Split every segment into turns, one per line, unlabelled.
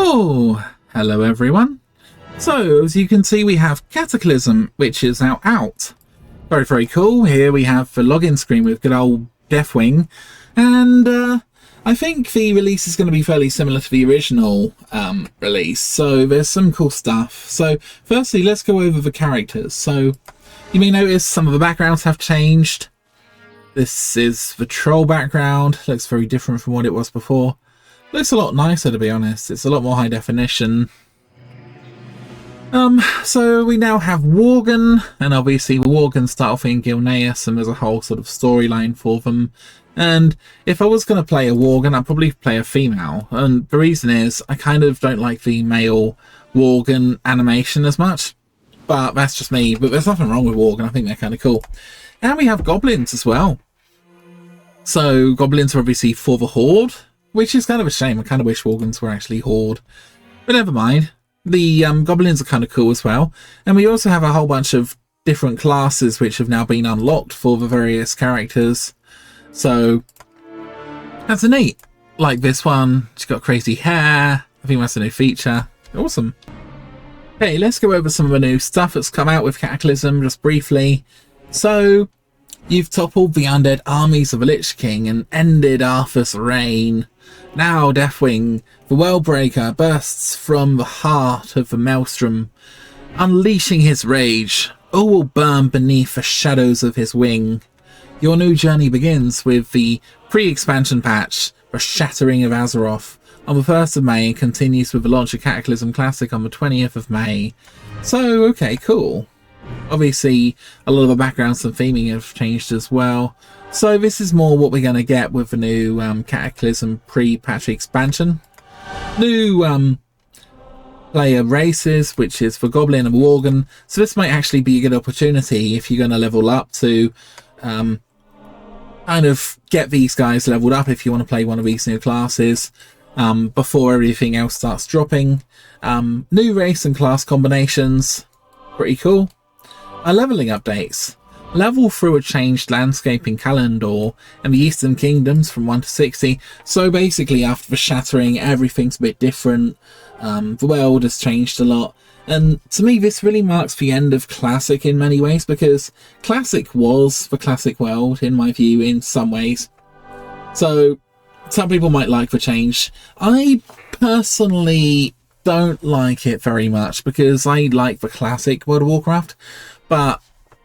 Oh, hello everyone. So, as you can see, we have Cataclysm, which is now out. Very, very cool. Here we have the login screen with good old Deathwing. And I think the release is going to be fairly similar to the original release. So, there's some cool stuff. So, firstly, let's go over the characters. So, you may notice some of the backgrounds have changed. This is the troll background. Looks very different from what it was before. Looks a lot nicer, to be honest. It's a lot more high definition. So we now have Worgen, and obviously the Worgen start off in Gilneas, and there's a whole sort of storyline for them. And if I was going to play a Worgen, I'd probably play a female. And the reason is, I kind of don't like the male Worgen animation as much. But that's just me. But there's nothing wrong with Worgen. I think they're kind of cool. And we have goblins as well. So goblins are obviously for the Horde, which is kind of a shame. I kind of wish Worgens were actually Horde. But never mind. The goblins are kind of cool as well. And we also have a whole bunch of different classes which have now been unlocked for the various characters. So that's neat. Like this one, she's got crazy hair. I think that's a new feature. Awesome. Okay, let's go over some of the new stuff that's come out with Cataclysm just briefly. So you've toppled the undead armies of the Lich King and ended Arthur's reign. Now Deathwing, the Worldbreaker, bursts from the heart of the Maelstrom, unleashing his rage. All will burn beneath the shadows of his wing. Your new journey begins with the pre-expansion patch, the Shattering of Azeroth, on the 1st of May and continues with the launch of Cataclysm Classic on the 20th of May. So, okay, cool. Obviously, a lot of the backgrounds and theming have changed as well. So this is more what we're going to get with the new Cataclysm pre-patch expansion. New player races, which is for Goblin and Worgen. So this might actually be a good opportunity if you're going to level up to kind of get these guys leveled up if you want to play one of these new classes before everything else starts dropping. New race and class combinations. Pretty cool. Leveling updates. Level through a changed landscape in Kalimdor and the Eastern Kingdoms from 1 to 60. So basically after the Shattering, everything's a bit different. The world has changed a lot. And to me, this really marks the end of Classic in many ways, because Classic was the Classic world, in my view, in some ways. So some people might like the change. I personally don't like it very much, because I like the Classic World of Warcraft. But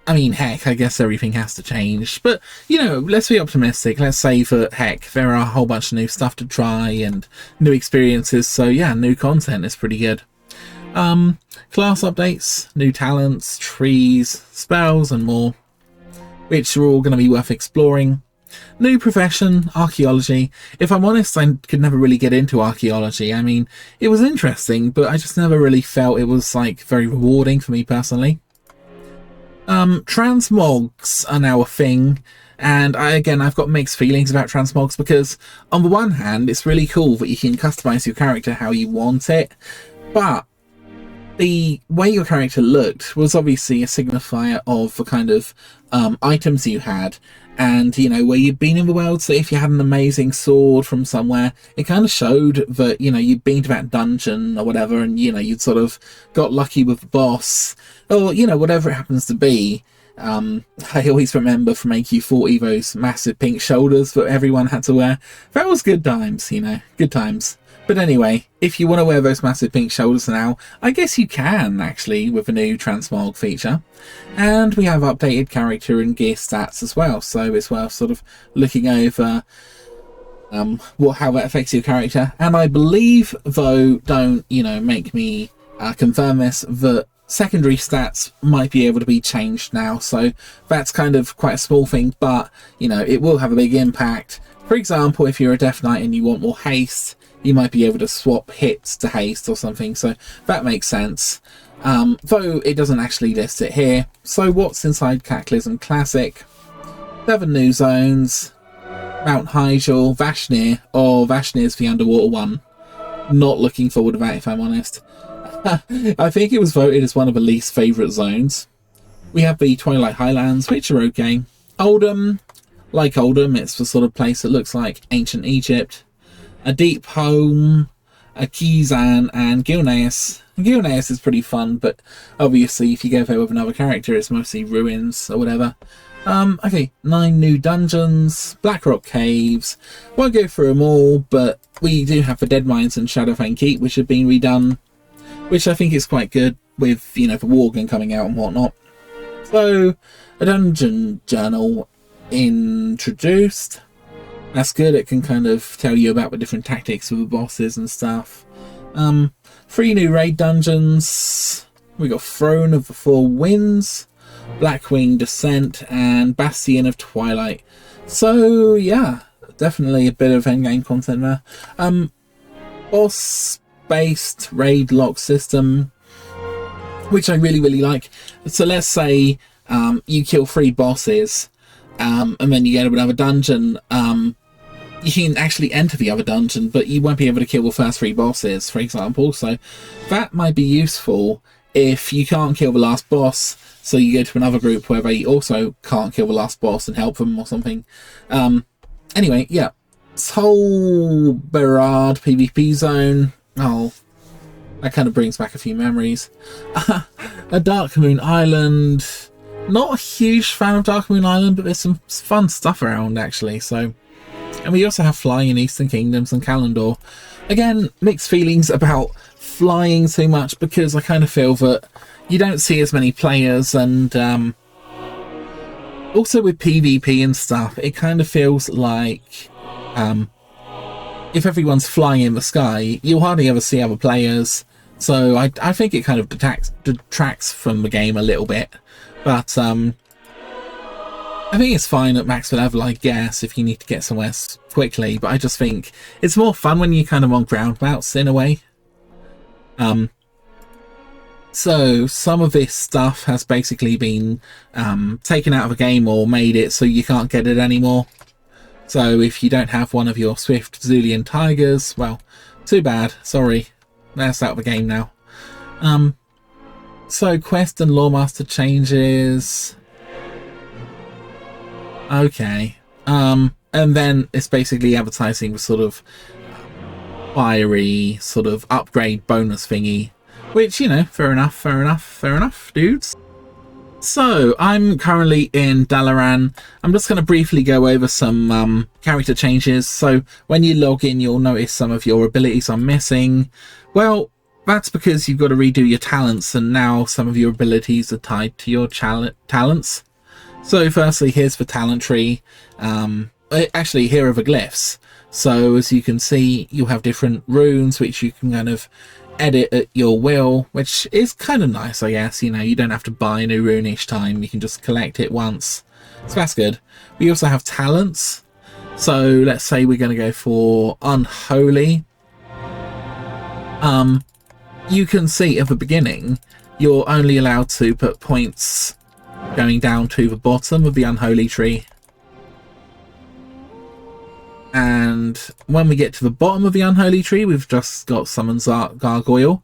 I mean, heck, I guess everything has to change. But, you know, let's be optimistic. Let's say that, heck, there are a whole bunch of new stuff to try and new experiences. So, yeah, new content is pretty good. Class updates, new talents, trees, spells, and more, which are all going to be worth exploring. New profession, archaeology. If I'm honest, I could never really get into archaeology. I mean, it was interesting, but I just never really felt it was, like, very rewarding for me personally. Transmogs are now a thing, and I've got mixed feelings about transmogs, because on the one hand it's really cool that you can customize your character how you want it, but the way your character looked was obviously a signifier of the kind of items you had, and, you know, where you'd been in the world. So if you had an amazing sword from somewhere, it kind of showed that, you know, you'd been to that dungeon or whatever, and, you know, you'd sort of got lucky with the boss, or, you know, whatever it happens to be. I always remember from AQ40 those massive pink shoulders that everyone had to wear. That was good times, you know, good times. But anyway, if you want to wear those massive pink shoulders now, I guess you can, actually, with a new transmog feature. And we have updated character and gear stats as well, so it's worth sort of looking over how that affects your character. And I believe, though, don't, you know, make me confirm this, that secondary stats might be able to be changed now. So that's kind of quite a small thing, but, you know, it will have a big impact. For example, if you're a Death Knight and you want more haste, you might be able to swap hits to haste or something, so that makes sense. Though it doesn't actually list it here. So what's inside Cataclysm Classic? 7 new zones. Mount Hyjal, Vashnir. Oh, Vashnir's the underwater one. Not looking forward to that, if I'm honest. I think it was voted as one of the least favourite zones. We have the Twilight Highlands, which are okay. Oldham. Like Oldham, it's the sort of place that looks like ancient Egypt. A Deep Home, Kizan and Gilneas. Gilneas is pretty fun, but obviously if you go there with another character, it's mostly ruins or whatever. Okay, 9 new dungeons, Blackrock Caves. Won't go through them all, but we do have the Dead Mines and Shadowfang Keep, which have been redone, which I think is quite good with, you know, the Worgen coming out and whatnot. So, a dungeon journal introduced. That's good, it can kind of tell you about the different tactics of the bosses and stuff. 3 new raid dungeons. We got Throne of the Four Winds, Blackwing Descent, and Bastion of Twilight. So yeah, definitely a bit of endgame content there. Boss-based raid lock system, which I really like. So let's say you kill 3 bosses, and then you go to another dungeon. You can actually enter the other dungeon, but you won't be able to kill the first 3 bosses, for example. So that might be useful if you can't kill the last boss, so you go to another group where they also can't kill the last boss and help them or something. Anyway, yeah. Sol Berard PvP zone. Oh, that kind of brings back a few memories. A Dark Moon Island. Not a huge fan of Dark Moon Island, but there's some fun stuff around, actually, so... And we also have Flying in Eastern Kingdoms and Kalimdor. Again, mixed feelings about flying too much, because I kind of feel that you don't see as many players, and also with PvP and stuff, it kind of feels like if everyone's flying in the sky, you'll hardly ever see other players. So I think it kind of detracts from the game a little bit. But I think it's fine at max level, I guess, if you need to get somewhere quickly, but I just think it's more fun when you're kind of on groundabouts in a way. So some of this stuff has basically been taken out of the game or made it so you can't get it anymore. So if you don't have one of your Swift Zulian Tigers, well, too bad, sorry, that's out of the game now. So quest and Lawmaster changes... Okay, and then it's basically advertising the sort of fiery sort of upgrade bonus thingy, which, you know, fair enough, dudes. So, I'm currently in Dalaran. I'm just going to briefly go over some character changes. So, when you log in, you'll notice some of your abilities are missing. Well, that's because you've got to redo your talents, and now some of your abilities are tied to your talents. So firstly, here's the talent tree. Actually, here are the glyphs. So as you can see, you have different runes which you can kind of edit at your will, which is kind of nice, I guess. You know, you don't have to buy a new rune each time. You can just collect it once. So that's good. We also have talents. So let's say we're going to go for Unholy. You can see at the beginning, you're only allowed to put points going down to the bottom of the Unholy tree. And when we get to the bottom of the Unholy tree, we've just got Summon's Gargoyle.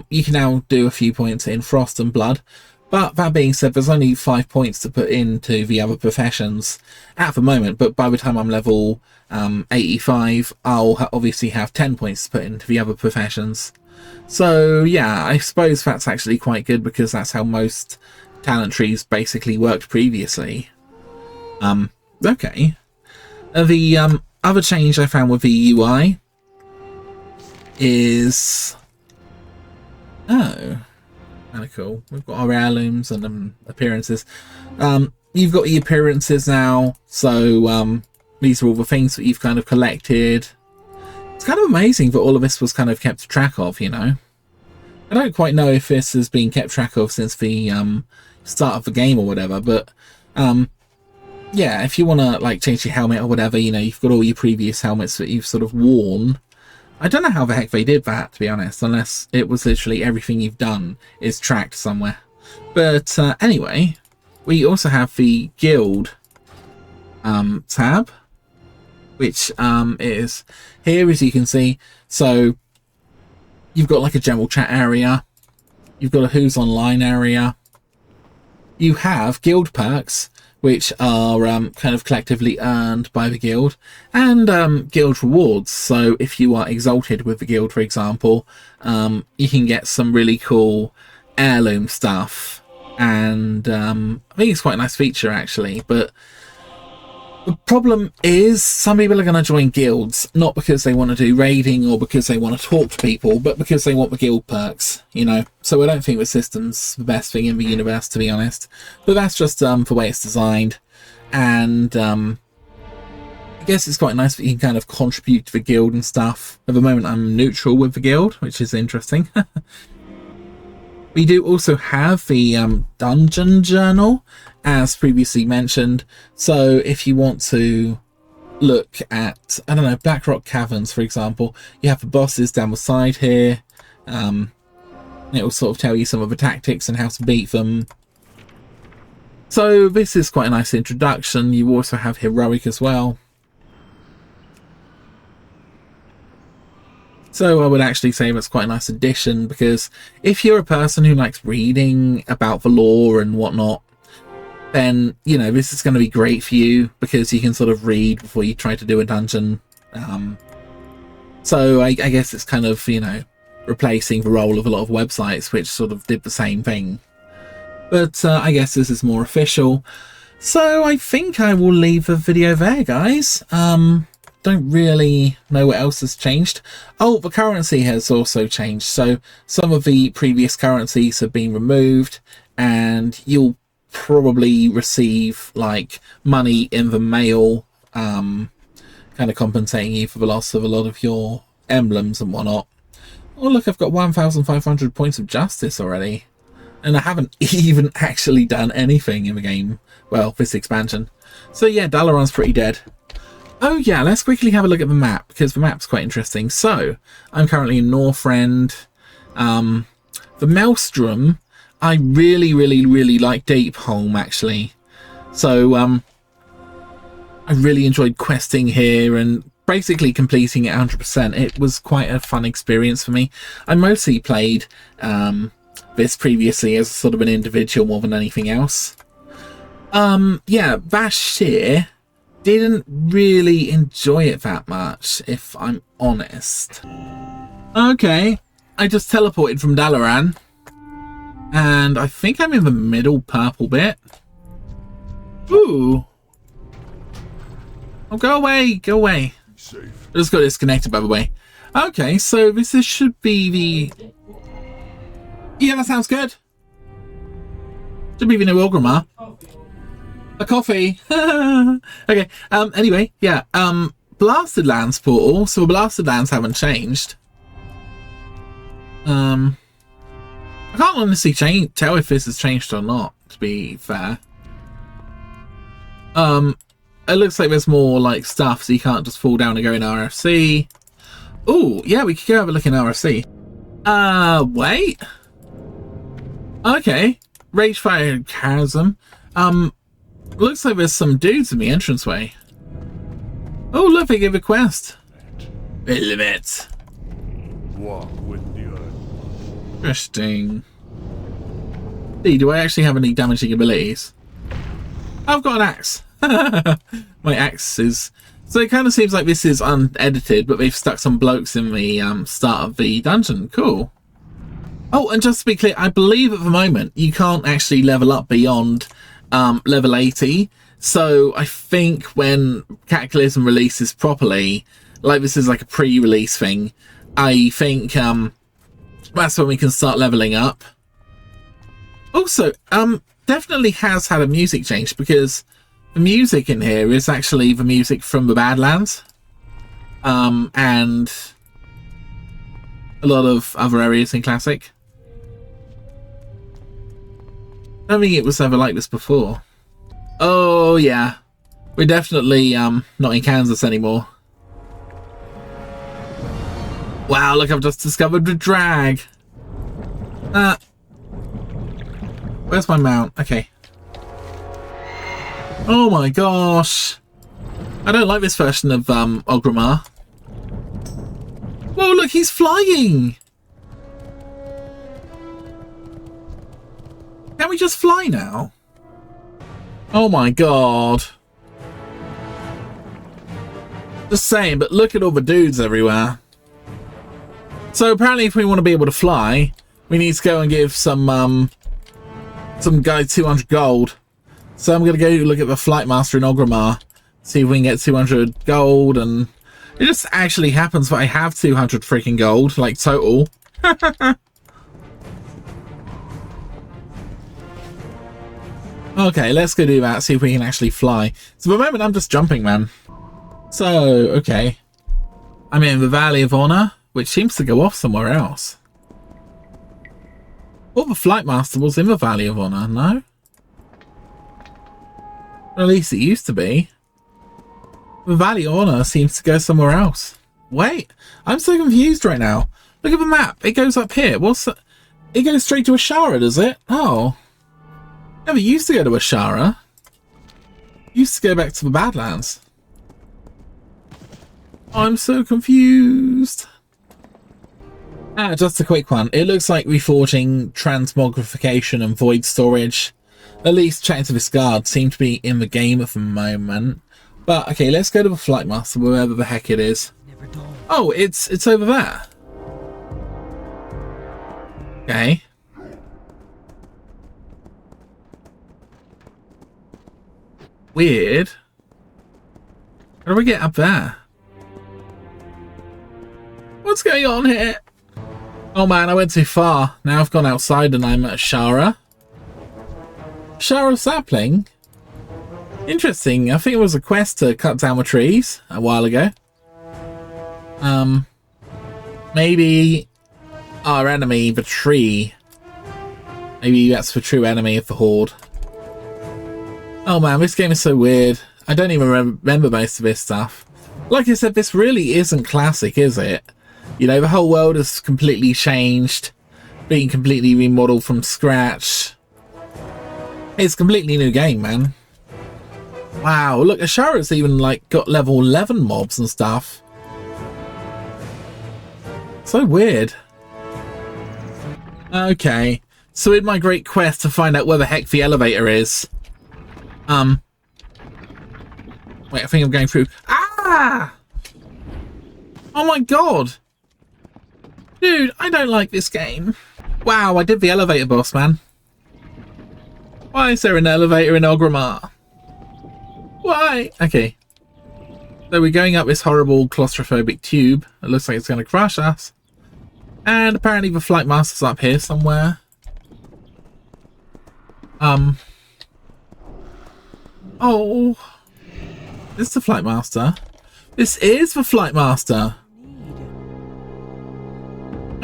You can now do a few points in Frost and Blood. But that being said, there's only 5 points to put into the other professions at the moment. But by the time I'm level 85, I'll obviously have 10 points to put into the other professions. So yeah, I suppose that's actually quite good, because that's how most talent trees basically worked previously. Okay. The other change I found with the UI is... Oh, kind of cool. We've got our heirlooms and appearances. You've got your appearances now, so these are all the things that you've kind of collected. It's kind of amazing that all of this was kind of kept track of, you know. I don't quite know if this has been kept track of since the start of the game or whatever, but yeah, if you want to like change your helmet or whatever, you know, you've got all your previous helmets that you've sort of worn. I don't know how the heck they did that, to be honest, unless it was literally everything you've done is tracked somewhere. But anyway, we also have the guild tab, which is here, as you can see. So you've got like a general chat area, you've got a who's online area, you have guild perks, which are kind of collectively earned by the guild, and guild rewards. So if you are exalted with the guild, for example, you can get some really cool heirloom stuff, and I think it's quite a nice feature actually. But the problem is some people are going to join guilds not because they want to do raiding or because they want to talk to people, but because they want the guild perks, you know. So I don't think the system's the best thing in the universe, to be honest. But that's just the way it's designed. And I guess it's quite nice that you can kind of contribute to the guild and stuff. At the moment I'm neutral with the guild, which is interesting. We do also have the dungeon journal, as previously mentioned. So if you want to look at, I don't know, Blackrock Caverns, for example, you have the bosses down the side here. It will sort of tell you some of the tactics and how to beat them. So this is quite a nice introduction. You also have Heroic as well. So I would actually say that's quite a nice addition, because if you're a person who likes reading about the lore and whatnot, then, you know, this is going to be great for you, because you can sort of read before you try to do a dungeon. So I guess it's kind of, you know, replacing the role of a lot of websites which sort of did the same thing. But I guess this is more official. So I think I will leave the video there, guys. Don't really know what else has changed. Oh, the currency has also changed. So some of the previous currencies have been removed, and you'll probably receive like money in the mail, kind of compensating you for the loss of a lot of your emblems and whatnot. Oh look, I've got 1,500 points of justice already, and I haven't even actually done anything in the game. Well, this expansion. So yeah, Dalaran's pretty dead. Oh yeah, let's quickly have a look at the map, because the map's quite interesting. So, I'm currently in Northrend. The Maelstrom, I really like Deepholm, actually. So, I really enjoyed questing here and basically completing it 100%. It was quite a fun experience for me. I mostly played this previously as sort of an individual more than anything else. Yeah, Bashir, didn't really enjoy it that much, if I'm honest. Okay, I just teleported from Dalaran, and I think I'm in the middle purple bit. Ooh. Oh, go away, go away. Safe. I just got disconnected, by the way. Okay, so this should be the... Yeah, that sounds good. Should be the new Orgrimmar. A coffee. Okay, anyway, yeah, Blasted Lands portal. So Blasted Lands haven't changed. I can't honestly tell if this has changed or not, to be fair. It looks like there's more like stuff, so you can't just fall down and go in RFC. Oh, yeah, we could go have a look in RFC. Wait. Okay. Ragefire Chasm. Looks like there's some dudes in the entranceway. Oh, look, they give a quest. Limit.
Walk with the earth.
Interesting. Hey, do I actually have any damaging abilities? I've got an axe. My axe is... So it kind of seems like this is unedited, but they've stuck some blokes in the start of the dungeon. Cool. Oh, and just to be clear, I believe at the moment you can't actually level up beyond level 80. So I think when Cataclysm releases properly, like this is like a pre-release thing, I think that's when we can start leveling up. Also, definitely has had a music change, because the music in here is actually the music from the Badlands, and a lot of other areas in Classic. I don't think it was ever like this before. Oh yeah, we're definitely not in Kansas anymore. Wow, look, I've just discovered the drag. Where's my mount? Okay. Oh my gosh. I don't like this version of Orgrimmar. Whoa, look, he's flying! Can we just fly now? Oh my god. Just saying, but look at all the dudes everywhere. So apparently if we want to be able to fly, we need to go and give some guy 200 gold. So I'm going to go look at the Flight Master in Orgrimmar, see if we can get 200 gold, and it just actually happens that I have 200 freaking gold, like total. Okay, let's go do that, see if we can actually fly. So for the moment, I'm just jumping, man. So, okay. I'm in the Valley of Honor, which seems to go off somewhere else. Well, the Flight Master was in the Valley of Honor, no? Or at least it used to be. The Valley of Honor seems to go somewhere else. Wait, I'm so confused right now. Look at the map. It goes up here. What's that? It goes straight to Ashara, does it? Oh. Never used to go to Ashara. Used to go back to the Badlands. I'm so confused. Just a quick one. It looks like reforging, transmogrification and void storage, at least chatting to this guard, seem to be in the game at the moment. But okay, let's go to the Flight Master, wherever the heck it is. Oh, it's over there. Okay. Weird. How do we get up there? What's going on here? Oh man, I went too far. Now I've gone outside and I'm at Ashara. Ashara sapling? Interesting. I think it was a quest to cut down the trees a while ago. Maybe our enemy, the tree. Maybe that's the true enemy of the Horde. Oh man, this game is so weird. I don't even remember most of this stuff. Like I said, this really isn't classic, is it? You know, the whole world has completely changed, being completely remodeled from scratch. It's a completely new game, man. Wow, look, Ashara's even like got level 11 mobs and stuff. So weird. Okay, so in my great quest to find out where the heck the elevator is, wait, I think I'm going through. Ah! Oh my god! Dude, I don't like this game. Wow, I did the elevator boss, man. Why is there an elevator in Orgrimmar? Why? Okay. So we're going up this horrible claustrophobic tube. It looks like it's going to crush us. And apparently the Flight Master's up here somewhere. Oh. This is the Flight Master. This is the Flight Master.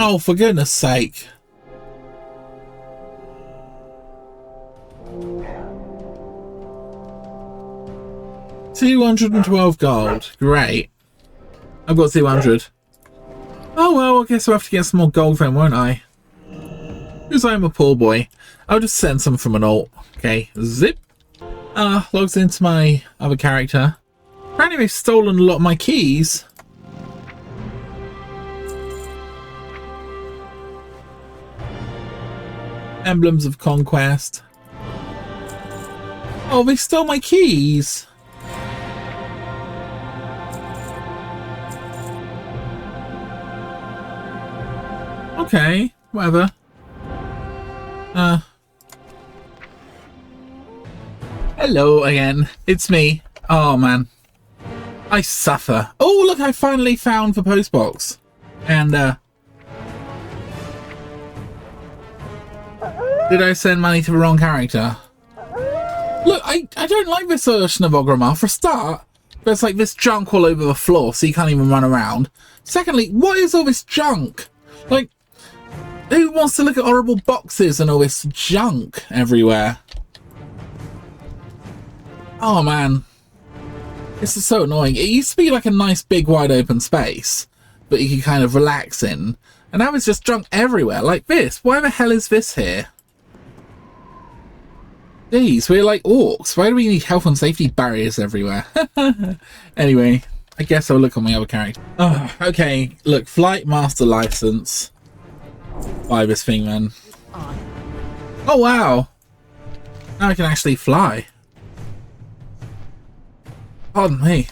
Oh, for goodness sake. $212 gold. Great. I've got 200. Oh well, I guess I'll have to get some more gold then, won't I? Because I'm a poor boy. I'll just send some from an alt. Okay, zip. Logs into my other character. Apparently they've stolen a lot of my keys. Emblems of Conquest. Oh, they stole my keys. Okay, whatever. Hello again. It's me. Oh man. I suffer. Oh look, I finally found the postbox. And did I send money to the wrong character? Look, I don't like this version of Orgrimmar. For a start, there's like this junk all over the floor, so you can't even run around. Secondly, what is all this junk? Like, who wants to look at horrible boxes and all this junk everywhere? Oh man. This is so annoying. It used to be like a nice big wide open space that you could kind of relax in. And now it's just junk everywhere like this. Why the hell is this here? Jeez, we're like orcs. Why do we need health and safety barriers everywhere? Anyway, I guess I'll look on my other character. Oh, okay, look, Flight Master license. Buy this thing, man. Oh, wow. Now I can actually fly. Pardon me.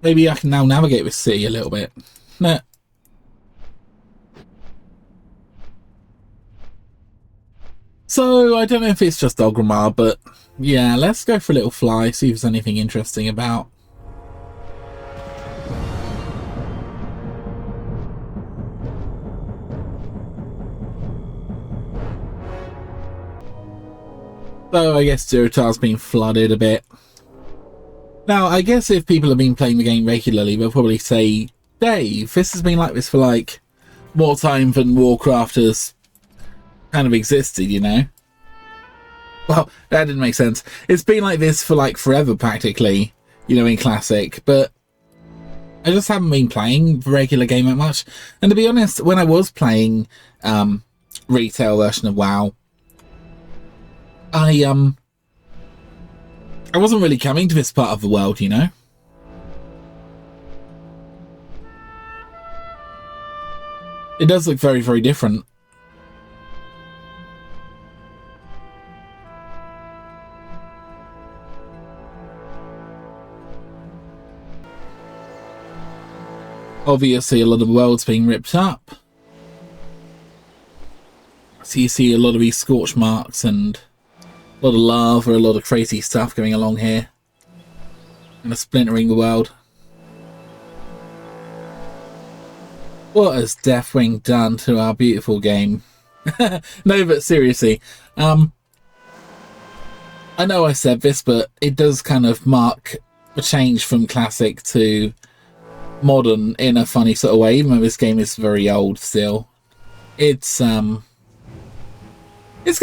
Maybe I can now navigate this city a little bit. Nah. So, I don't know if it's just Orgrimmar, but yeah, let's go for a little fly, see if there's anything interesting about. So, I guess Durotar's been flooded a bit. Now, I guess if people have been playing the game regularly, they'll probably say, Dave, this has been like this for, like, more time than Warcraft has kind of existed, you know? Well, that didn't make sense. It's been like this for, like, forever, practically, you know, in Classic, but I just haven't been playing the regular game that much. And to be honest, when I was playing retail version of WoW, I wasn't really coming to this part of the world, you know? It does look very, very different. Obviously, a lot of the world's being ripped up. So you see a lot of these scorch marks and a lot of lava, a lot of crazy stuff going along here. And a splintering the world. What has Deathwing done to our beautiful game? No, but seriously. I know I said this, but it does kind of mark a change from Classic to modern in a funny sort of way, even though this game is very old still. It's going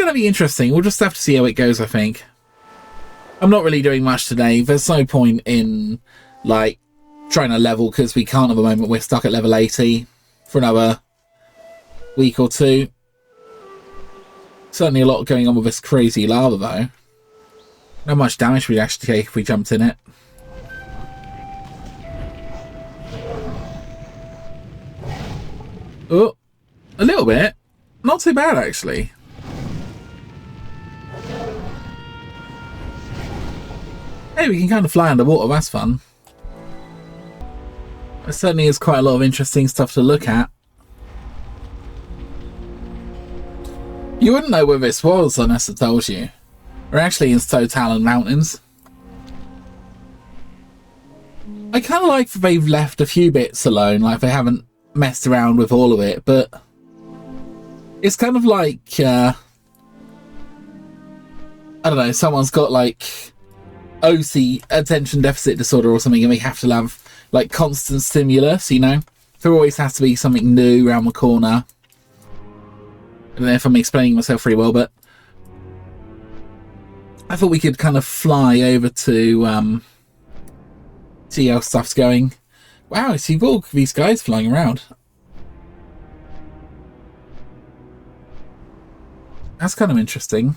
to be interesting. We'll just have to see how it goes, I think. I'm not really doing much today. There's no point in, like, trying to level, because we can't at the moment. We're stuck at level 80 for another week or two. Certainly a lot going on with this crazy lava, though. Not much damage we'd actually take if we jumped in it. Oh, a little bit. Not too bad, actually. Hey, we can kind of fly underwater. That's fun. There certainly is quite a lot of interesting stuff to look at. You wouldn't know where this was unless I told you. We're actually in Stotalon Mountains. I kind of like that they've left a few bits alone, like they haven't messed around with all of it, but it's kind of like, I don't know, someone's got like OC, attention deficit disorder or something, and they have to have like constant stimulus, you know? There always has to be something new around the corner. I don't know if I'm explaining myself very well, but I thought we could kind of fly over to see how stuff's going. Wow, I see all these guys flying around. That's kind of interesting.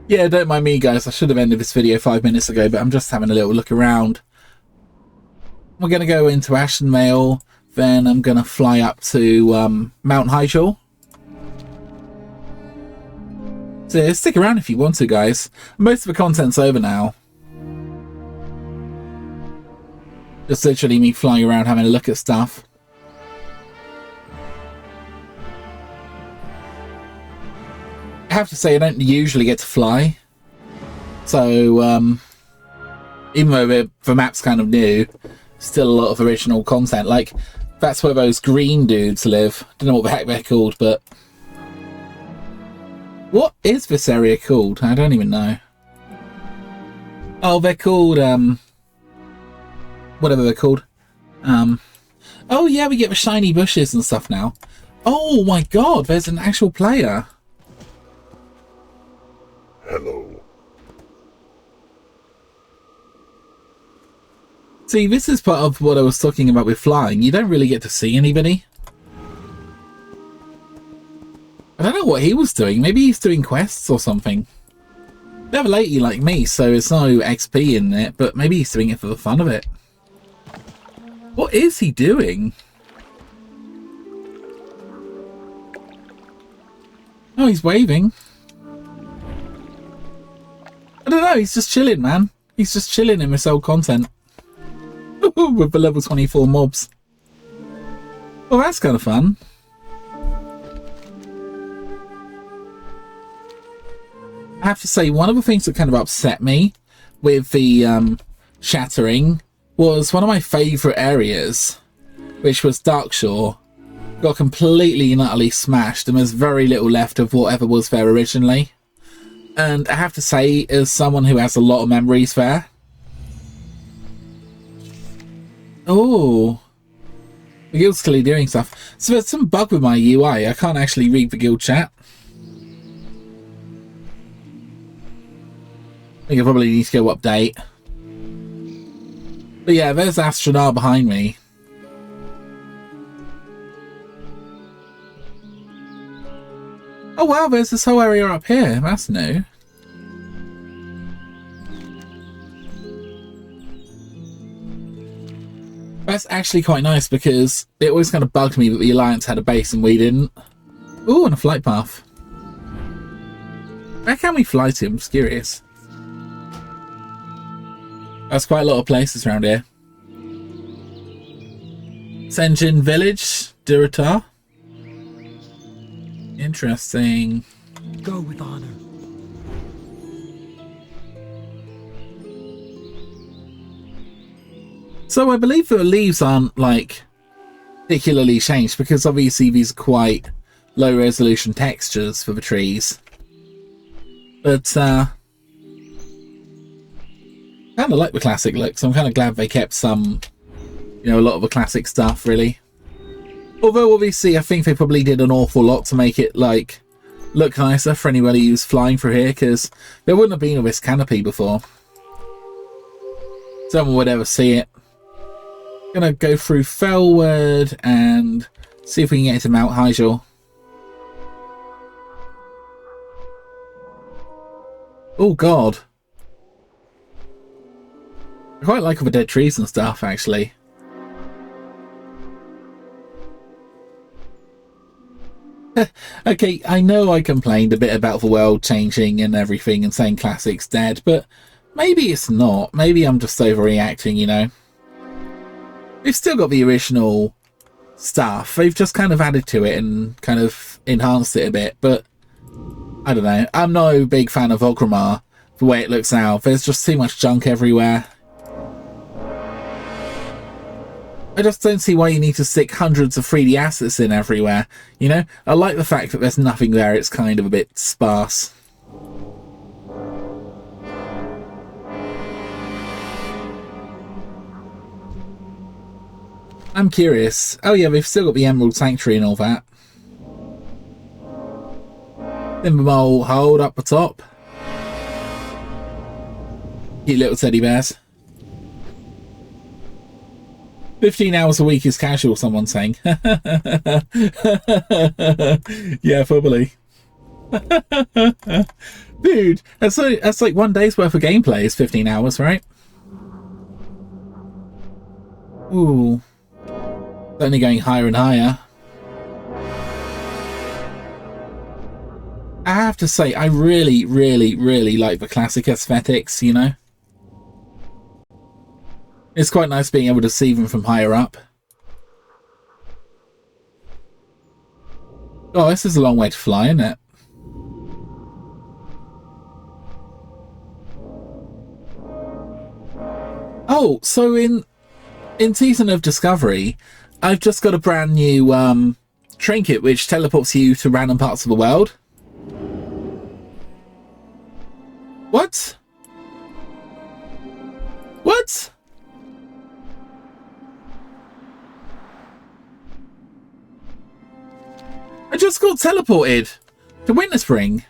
Yeah, don't mind me, guys. I should have ended this video 5 minutes ago, but I'm just having a little look around. We're going to go into Ashenvale, then I'm going to fly up to Mount Hyjal. So stick around if you want to, guys. Most of the content's over now. Just literally me flying around having a look at stuff. I have to say I don't usually get to fly. So, even though the map's kind of new, still a lot of original content. Like, that's where those green dudes live. Don't know what the heck they're called, but... What is this area called? I don't even know. Oh, they're called, whatever they're called. Oh yeah, we get the shiny bushes and stuff now. Oh my god, there's an actual player.
Hello.
See, this is part of what I was talking about with flying. You don't really get to see anybody. I don't know what he was doing. Maybe he's doing quests or something. Level 80 like me, so it's no XP in it, but maybe he's doing it for the fun of it. What is he doing? Oh, he's waving. I don't know, he's just chilling, man. He's just chilling in this old content. With the level 24 mobs. Well, that's kind of fun. I have to say, one of the things that kind of upset me with the shattering was one of my favourite areas, which was Darkshore, got completely and utterly smashed, and there's very little left of whatever was there originally. And I have to say, as someone who has a lot of memories there... Oh, the guild's clearly doing stuff. So there's some bug with my UI. I can't actually read the guild chat. I think I probably need to go update. But yeah, there's Astronar behind me. Oh wow, there's this whole area up here. That's new. That's actually quite nice, because it always kind of bugged me that the Alliance had a base and we didn't. Ooh, and a flight path. Where can we fly to? I'm just curious. That's quite a lot of places around here. Senjin Village, Duratar. Interesting.
Go with honor.
So I believe the leaves aren't, like, particularly changed, because obviously these are quite low resolution textures for the trees. But, kind of like the classic look, so I'm kind of glad they kept some, you know, a lot of the classic stuff, really. Although, obviously, I think they probably did an awful lot to make it, like, look nicer for anybody who's flying through here, because there wouldn't have been all this canopy before. Someone would ever see it. Gonna go through Felward and see if we can get to Mount Hyjal. Oh god. I quite like all the dead trees and stuff, actually. Okay, I know I complained a bit about the world changing and everything and saying classic's dead, but maybe it's not. Maybe I'm just overreacting, you know. They've still got the original stuff. They've just kind of added to it and kind of enhanced it a bit, but I don't know. I'm no big fan of Orgrimmar, the way it looks now. There's just too much junk everywhere. I just don't see why you need to stick hundreds of 3D assets in everywhere, you know? I like the fact that there's nothing there. It's kind of a bit sparse. I'm curious. Oh yeah, they've still got the Emerald Sanctuary and all that. Timbermole hold up the top. Cute little teddy bears. 15 hours a week is casual, someone's saying. Yeah, probably. Dude, that's like 1 day's worth of gameplay is 15 hours, right? Ooh. Only going higher and higher. I have to say, I really, really, really like the classic aesthetics, you know? It's quite nice being able to see them from higher up. Oh, this is a long way to fly, isn't it? Oh, so in Season of Discovery, I've just got a brand new trinket which teleports you to random parts of the world. What? What? I just got teleported to Winterspring.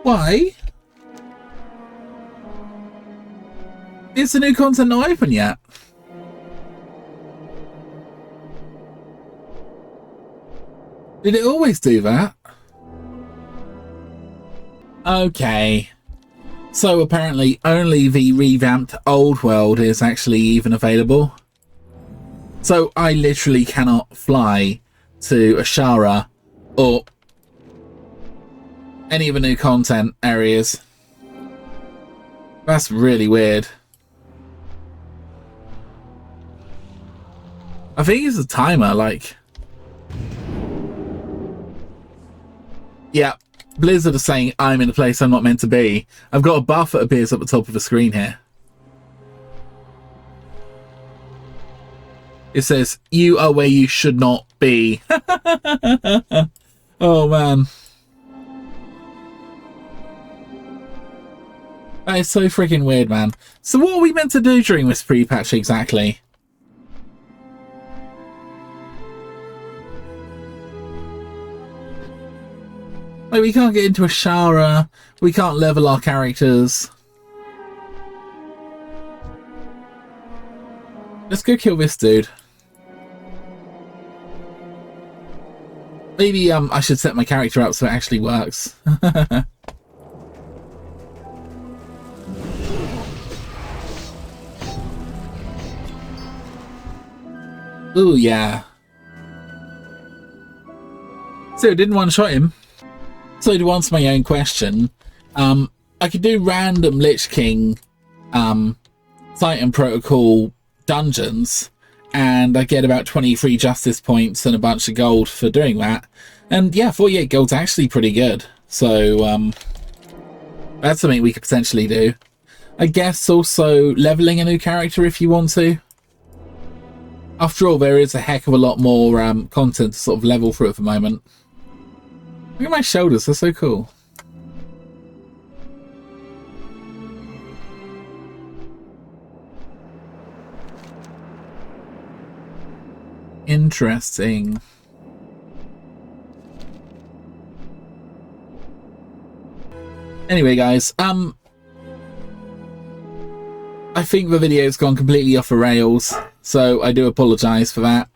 Why? Is the new content not open yet? Did it always do that? Okay. So apparently only the revamped old world is actually even available. So I literally cannot fly to Ashara or any of the new content areas. That's really weird. I think it's a timer, like... Yeah, Blizzard are saying I'm in a place I'm not meant to be. I've got a buff that appears at the top of the screen here. It says, you are where you should not be. Oh, man. That is so freaking weird, man. So what are we meant to do during this pre-patch exactly? Like, we can't get into Ashara. We can't level our characters. Let's go kill this dude. Maybe I should set my character up so it actually works. Ooh, yeah. So, didn't one-shot him. So, to answer my own question, I could do random Lich King Titan Protocol dungeons, and I get about 23 justice points and a bunch of gold for doing that. And yeah, 48 gold's actually pretty good. So, that's something we could potentially do. I guess also leveling a new character if you want to. After all, there is a heck of a lot more content to sort of level through at the moment. Look at my shoulders, they're so cool. Interesting. Anyway, guys, I think the video's gone completely off the rails, so I do apologise for that.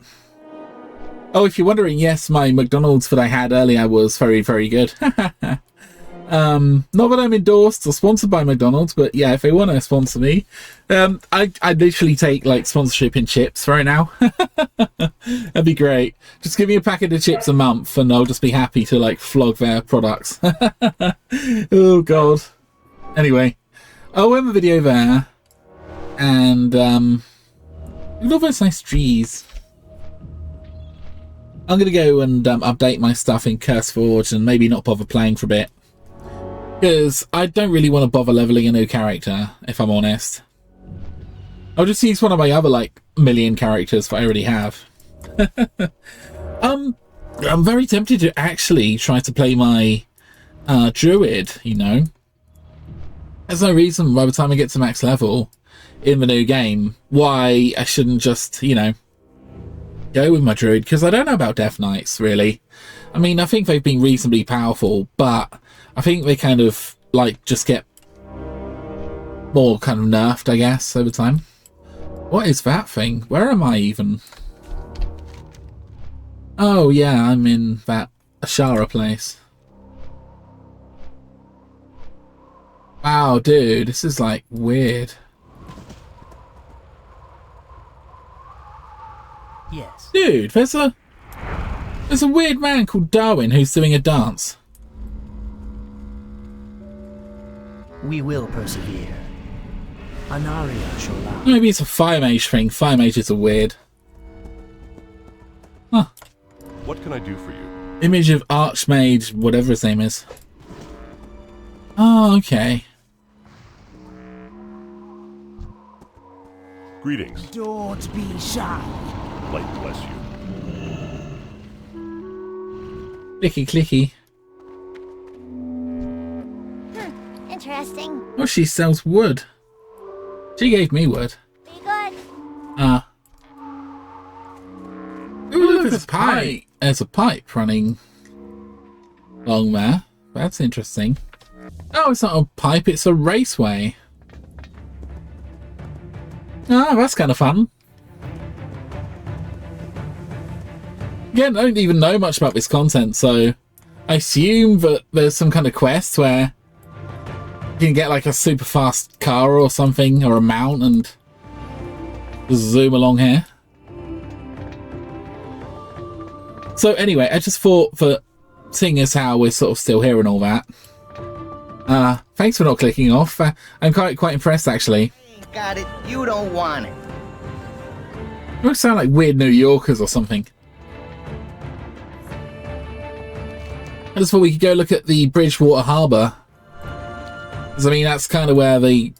Oh, if you're wondering, yes, my McDonald's that I had earlier was very, very good. Not that I'm endorsed or sponsored by McDonald's, but yeah, if they want to sponsor me, I'd literally take like sponsorship in chips right now. That'd be great. Just give me a packet of chips a month and I'll just be happy to like flog their products. Oh god. Anyway, I'll end the video there, and look at those nice trees. I'm gonna go and update my stuff in CurseForge and maybe not bother playing for a bit, because I don't really want to bother leveling a new character, if I'm honest. I'll just use one of my other like million characters that I already have. I'm very tempted to actually try to play my druid, you know. There's no reason by the time I get to max level in the new game why I shouldn't just, you know, go with my druid, because I don't know about Death Knights, really. I mean, I think they've been reasonably powerful, but I think they kind of, like, just get more kind of nerfed, I guess, over time. What is that thing? Where am I even? Oh, yeah, I'm in that Ashara place. Wow, dude, this is, like, weird.
Yes.
Dude, there's a weird man called Darwin who's doing a dance.
We will persevere. Anaria shall last.
Maybe it's a fire mage thing. Fire mages are weird. Huh.
What can I do for you?
Image of Archmage, whatever his name is. Oh, okay.
Greetings.
Don't be shy.
Light bless you.
Clicky clicky.
Interesting.
Oh, she sells wood. She gave me wood.
Be good.
Ah. Ooh, look, there's a pipe. There's a pipe running along there. That's interesting. Oh, it's not a pipe, it's a raceway. Ah, that's kind of fun. Again, I don't even know much about this content, so I assume that there's some kind of quest where you can get like a super fast car or something, or a mount, and just zoom along here. So anyway, I just thought that seeing as how we're sort of still here and all that, thanks for not clicking off. I'm quite impressed, actually.
Ain't got it, you don't want it.
You sound like weird New Yorkers or something. I just thought we could go look at the Bridgewater Harbour. Because, I mean, that's kind of where the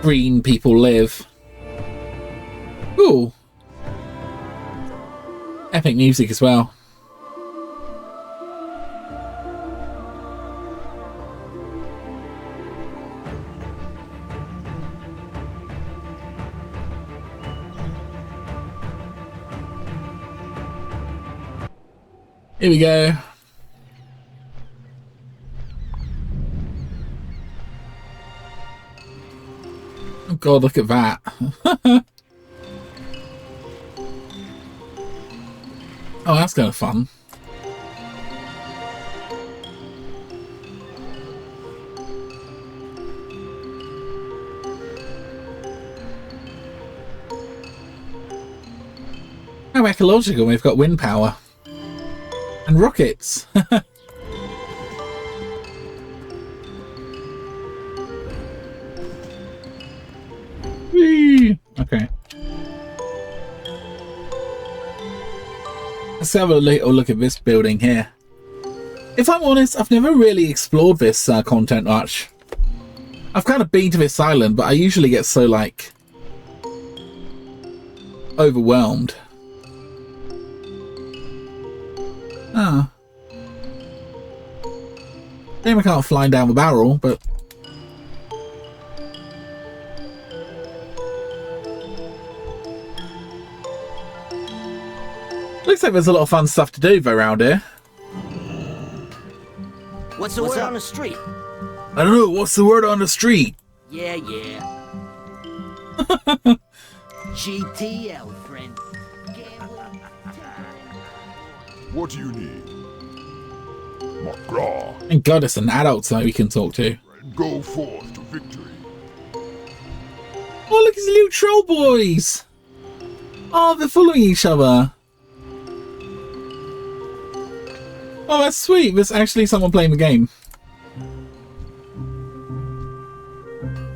green people live. Ooh. Epic music as well. Here we go. Oh god, look at that. Oh, that's kind of fun. How ecological, we've got wind power. And rockets. Whee! Okay. Let's have a little look at this building here. If I'm honest, I've never really explored this content much. I've kind of been to this island, but I usually get so, like, overwhelmed. Ah. Damn, I can't fly down the barrel, but... Looks like there's a lot of fun stuff to do around here.
What's the word on the street?
I don't know, what's the word on the street?
Yeah. GTL, friend.
What do you need? McGraw.
Thank God it's an adult so we can talk to.
And go forth to victory.
Oh, look, it's little troll boys! Oh, they're following each other. Oh, that's sweet. There's actually someone playing the game.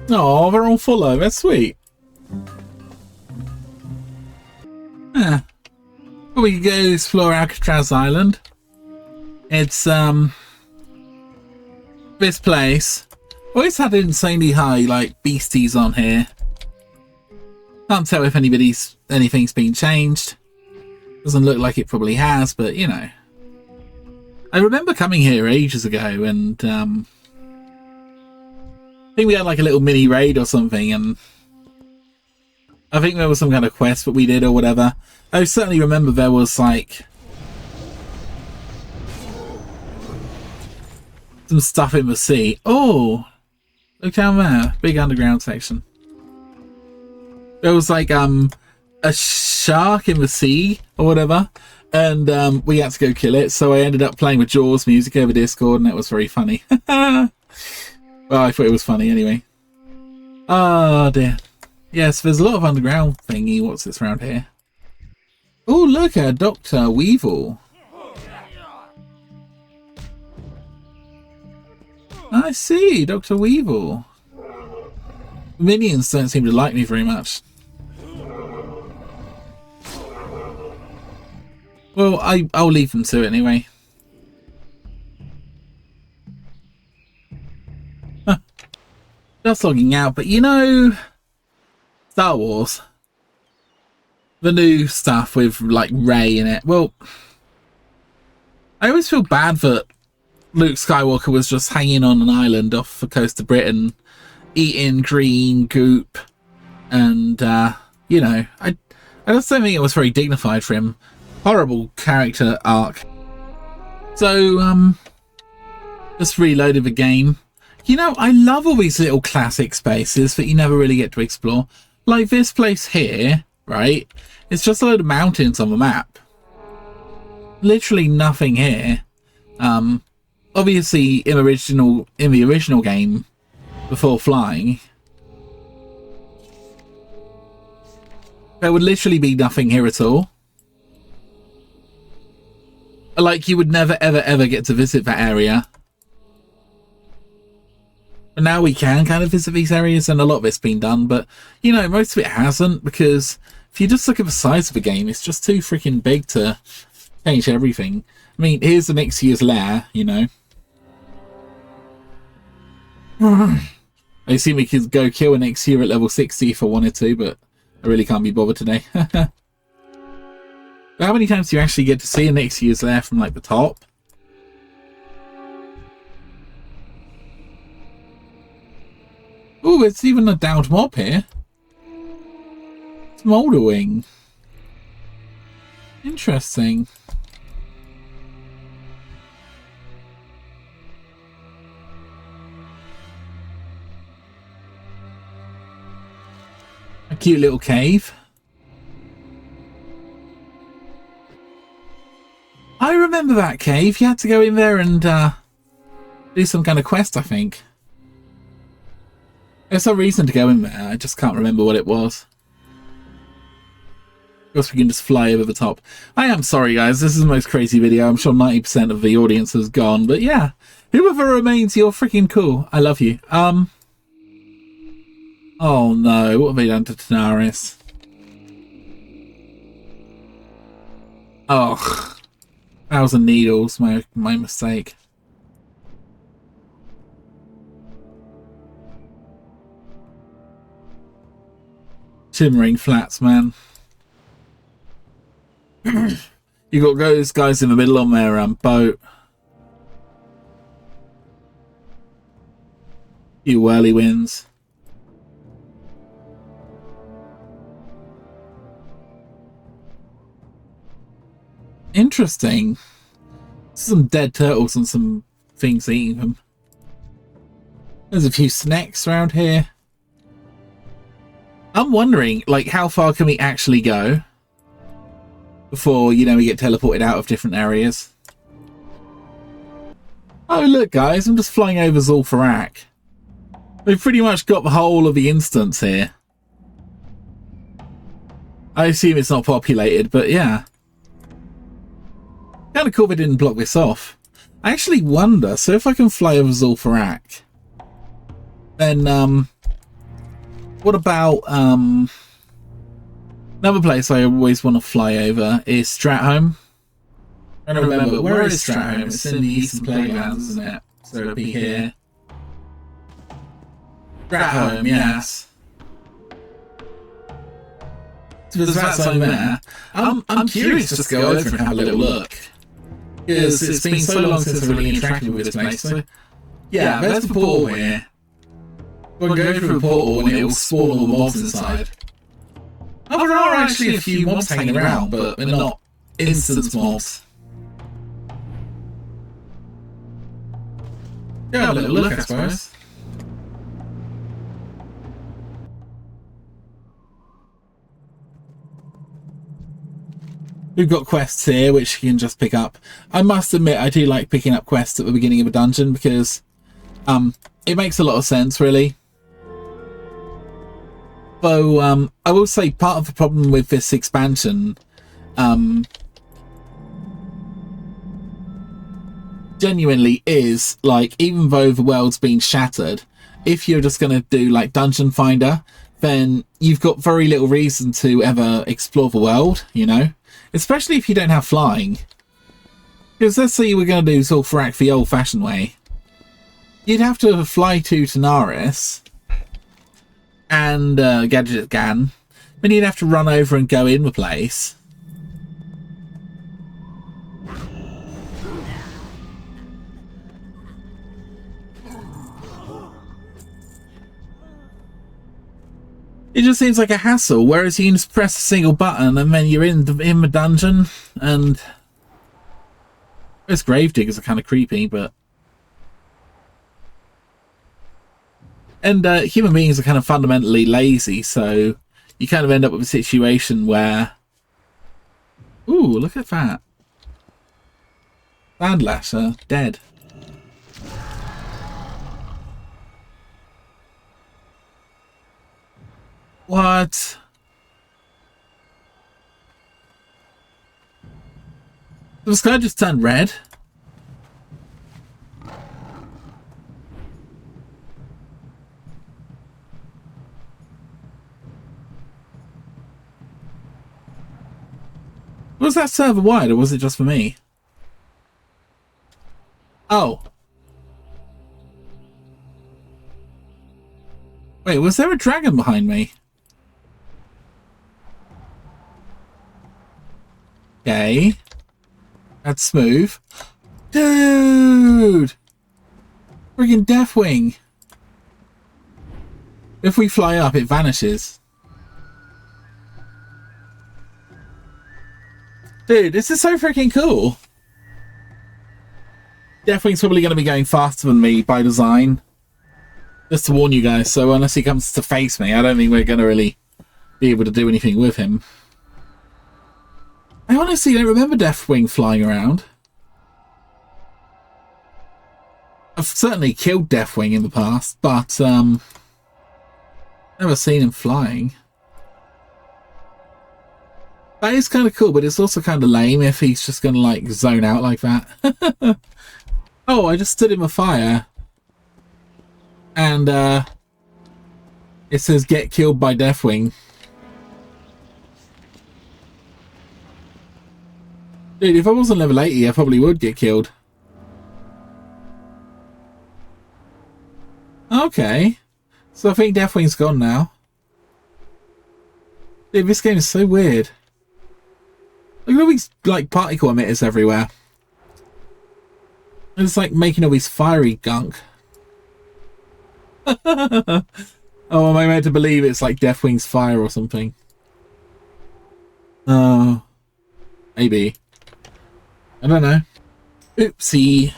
Oh, they're all follow. That's sweet. Ah. Well, we can go explore Alcatraz Island. It's, this place. Always had insanely high, like, beasties on here. Can't tell if anything's been changed. Doesn't look like it probably has, but, you know. I remember coming here ages ago, and, I think we had, like, a little mini raid or something, and I think there was some kind of quest that we did or whatever. I certainly remember there was, like, some stuff in the sea. Oh! Look down there. Big underground section. There was, like, a shark in the sea or whatever, and we had to go kill it, so I ended up playing with Jaws music over Discord, and it was very funny. Well, I thought it was funny anyway. Oh, dear. Yes, there's a lot of underground thingy. What's this around here? Oh, look at Dr. Weevil. I see, Dr. Weevil. Minions don't seem to like me very much. Well, I'll leave them to it anyway. Huh. Just logging out, but you know... Star Wars. The new stuff with, like, Rey in it. Well, I always feel bad that Luke Skywalker was just hanging on an island off the coast of Britain, eating green goop, and, you know, I just don't think it was very dignified for him. Horrible character arc. So, just reloaded the game. You know, I love all these little classic spaces that you never really get to explore. Like this place here, right? It's just a load of mountains on the map. Literally nothing here. Obviously in the original game, before flying, there would literally be nothing here at all. Like, you would never, ever, ever get to visit that area. But now we can kind of visit these areas, and a lot of it's been done, but, you know, most of it hasn't, because if you just look at the size of the game, it's just too freaking big to change everything. I mean, here's the next year's lair, you know. I assume we could go kill an next year at level 60 if I wanted to, but I really can't be bothered today. How many times do you actually get to see a next year's lair from, like, the top? Oh, it's even a downed mob here. It's Moulderwing. Interesting. A cute little cave. I remember that cave. You had to go in there and do some kind of quest, I think. There's some reason to go in there. I just can't remember what it was. Of course, we can just fly over the top. I am sorry, guys. This is the most crazy video. I'm sure 90% of the audience has gone. But yeah, whoever remains, you're freaking cool. I love you. Oh no, what have they done to Tanaris? Oh. 1,000 needles, my mistake. Shimmering flats, man. You got those guys in the middle on their boat. You whirlywinds. Interesting. Some dead turtles and some things eating them. There's a few snacks around here. I'm wondering, like, how far can we actually go before, you know, we get teleported out of different areas? Oh, look, guys, I'm just flying over Zul'Farrak. We've pretty much got the whole of the instance here. I assume it's not populated, but yeah. Kind of cool they didn't block this off. I actually wonder, so if I can fly over Zul'Farrak, then, what about, another place I always want to fly over is Stratholme. I don't remember, where is Stratholme? It's in the Eastern Playgrounds, isn't it? So it'll be here. Stratholme, yes. So there's that zone there. I'm curious just to go over and have a little look. Because it's been so long since I really interacted with this place. So, yeah, there's the portal here. We'll go through the portal and it will spawn all the mobs inside. Oh, there are actually a few mobs hanging around, but they're not instance mobs. Yeah, have a little look, I suppose. We've got quests here, which you can just pick up. I must admit, I do like picking up quests at the beginning of a dungeon because it makes a lot of sense, really. Though, I will say part of the problem with this expansion, genuinely is, like, even though the world's been shattered, if you're just going to do, like, Dungeon Finder, then you've got very little reason to ever explore the world, you know? Especially if you don't have flying. Because let's say you were going to do Zul'Farrak the old-fashioned way. You'd have to fly to Tanaris and Gadget Gan. Then you'd have to run over and go in the place. It just seems like a hassle, whereas you can just press a single button and then you're in the dungeon, and those gravediggers are kind of creepy, but... And human beings are kind of fundamentally lazy, so you kind of end up with a situation where... Ooh, look at that. Sandlasher, dead. What? The sky just turned red. Was that server wide or was it just for me? Oh. Wait, was there a dragon behind me? Okay. That's smooth. Dude! Friggin' Deathwing. If we fly up, it vanishes. Dude, this is so freaking cool. Deathwing's probably going to be going faster than me by design. Just to warn you guys, so unless he comes to face me, I don't think we're going to really be able to do anything with him. I honestly don't remember Deathwing flying around. I've certainly killed Deathwing in the past, but never seen him flying. That is kind of cool, but it's also kind of lame if he's just going to, like, zone out like that. Oh, I just stood in my fire. And, it says, get killed by Deathwing. Dude, if I wasn't level 80, I probably would get killed. Okay. So I think Deathwing's gone now. Dude, this game is so weird. Look at all these, like, particle emitters everywhere. It's like making all these fiery gunk. Oh, am I meant to believe it's like Deathwing's fire or something? Oh. Maybe. I don't know. Oopsie.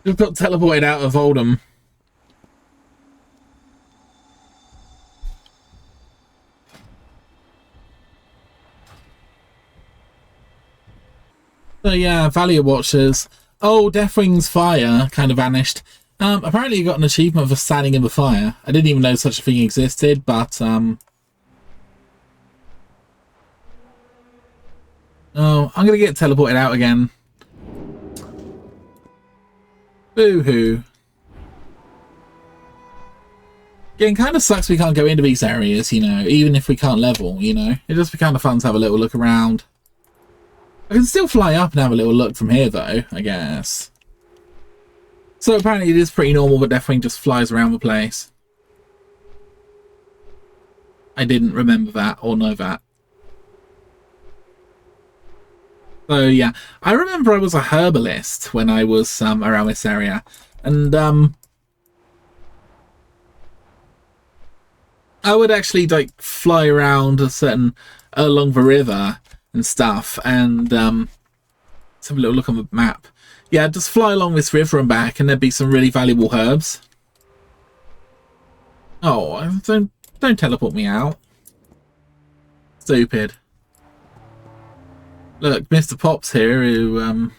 We've got teleported out of Oldham. So yeah, Valley of Watchers. Oh, Deathwing's fire kind of vanished. Apparently you got an achievement for standing in the fire. I didn't even know such a thing existed, but oh, I'm gonna get teleported out again. Boo-hoo. Again, kind of sucks we can't go into these areas, you know, even if we can't level, you know. It'd just be kind of fun to have a little look around. I can still fly up and have a little look from here, though, I guess. So apparently it is pretty normal that Deathwing just flies around the place. I didn't remember that or know that. So yeah, I remember I was a herbalist when I was around this area, and I would actually like fly around along the river and stuff, and let's have a little look on the map. Yeah, just fly along this river and back, and there'd be some really valuable herbs. Oh, don't teleport me out. Stupid. Look, Mr. Pop's here, who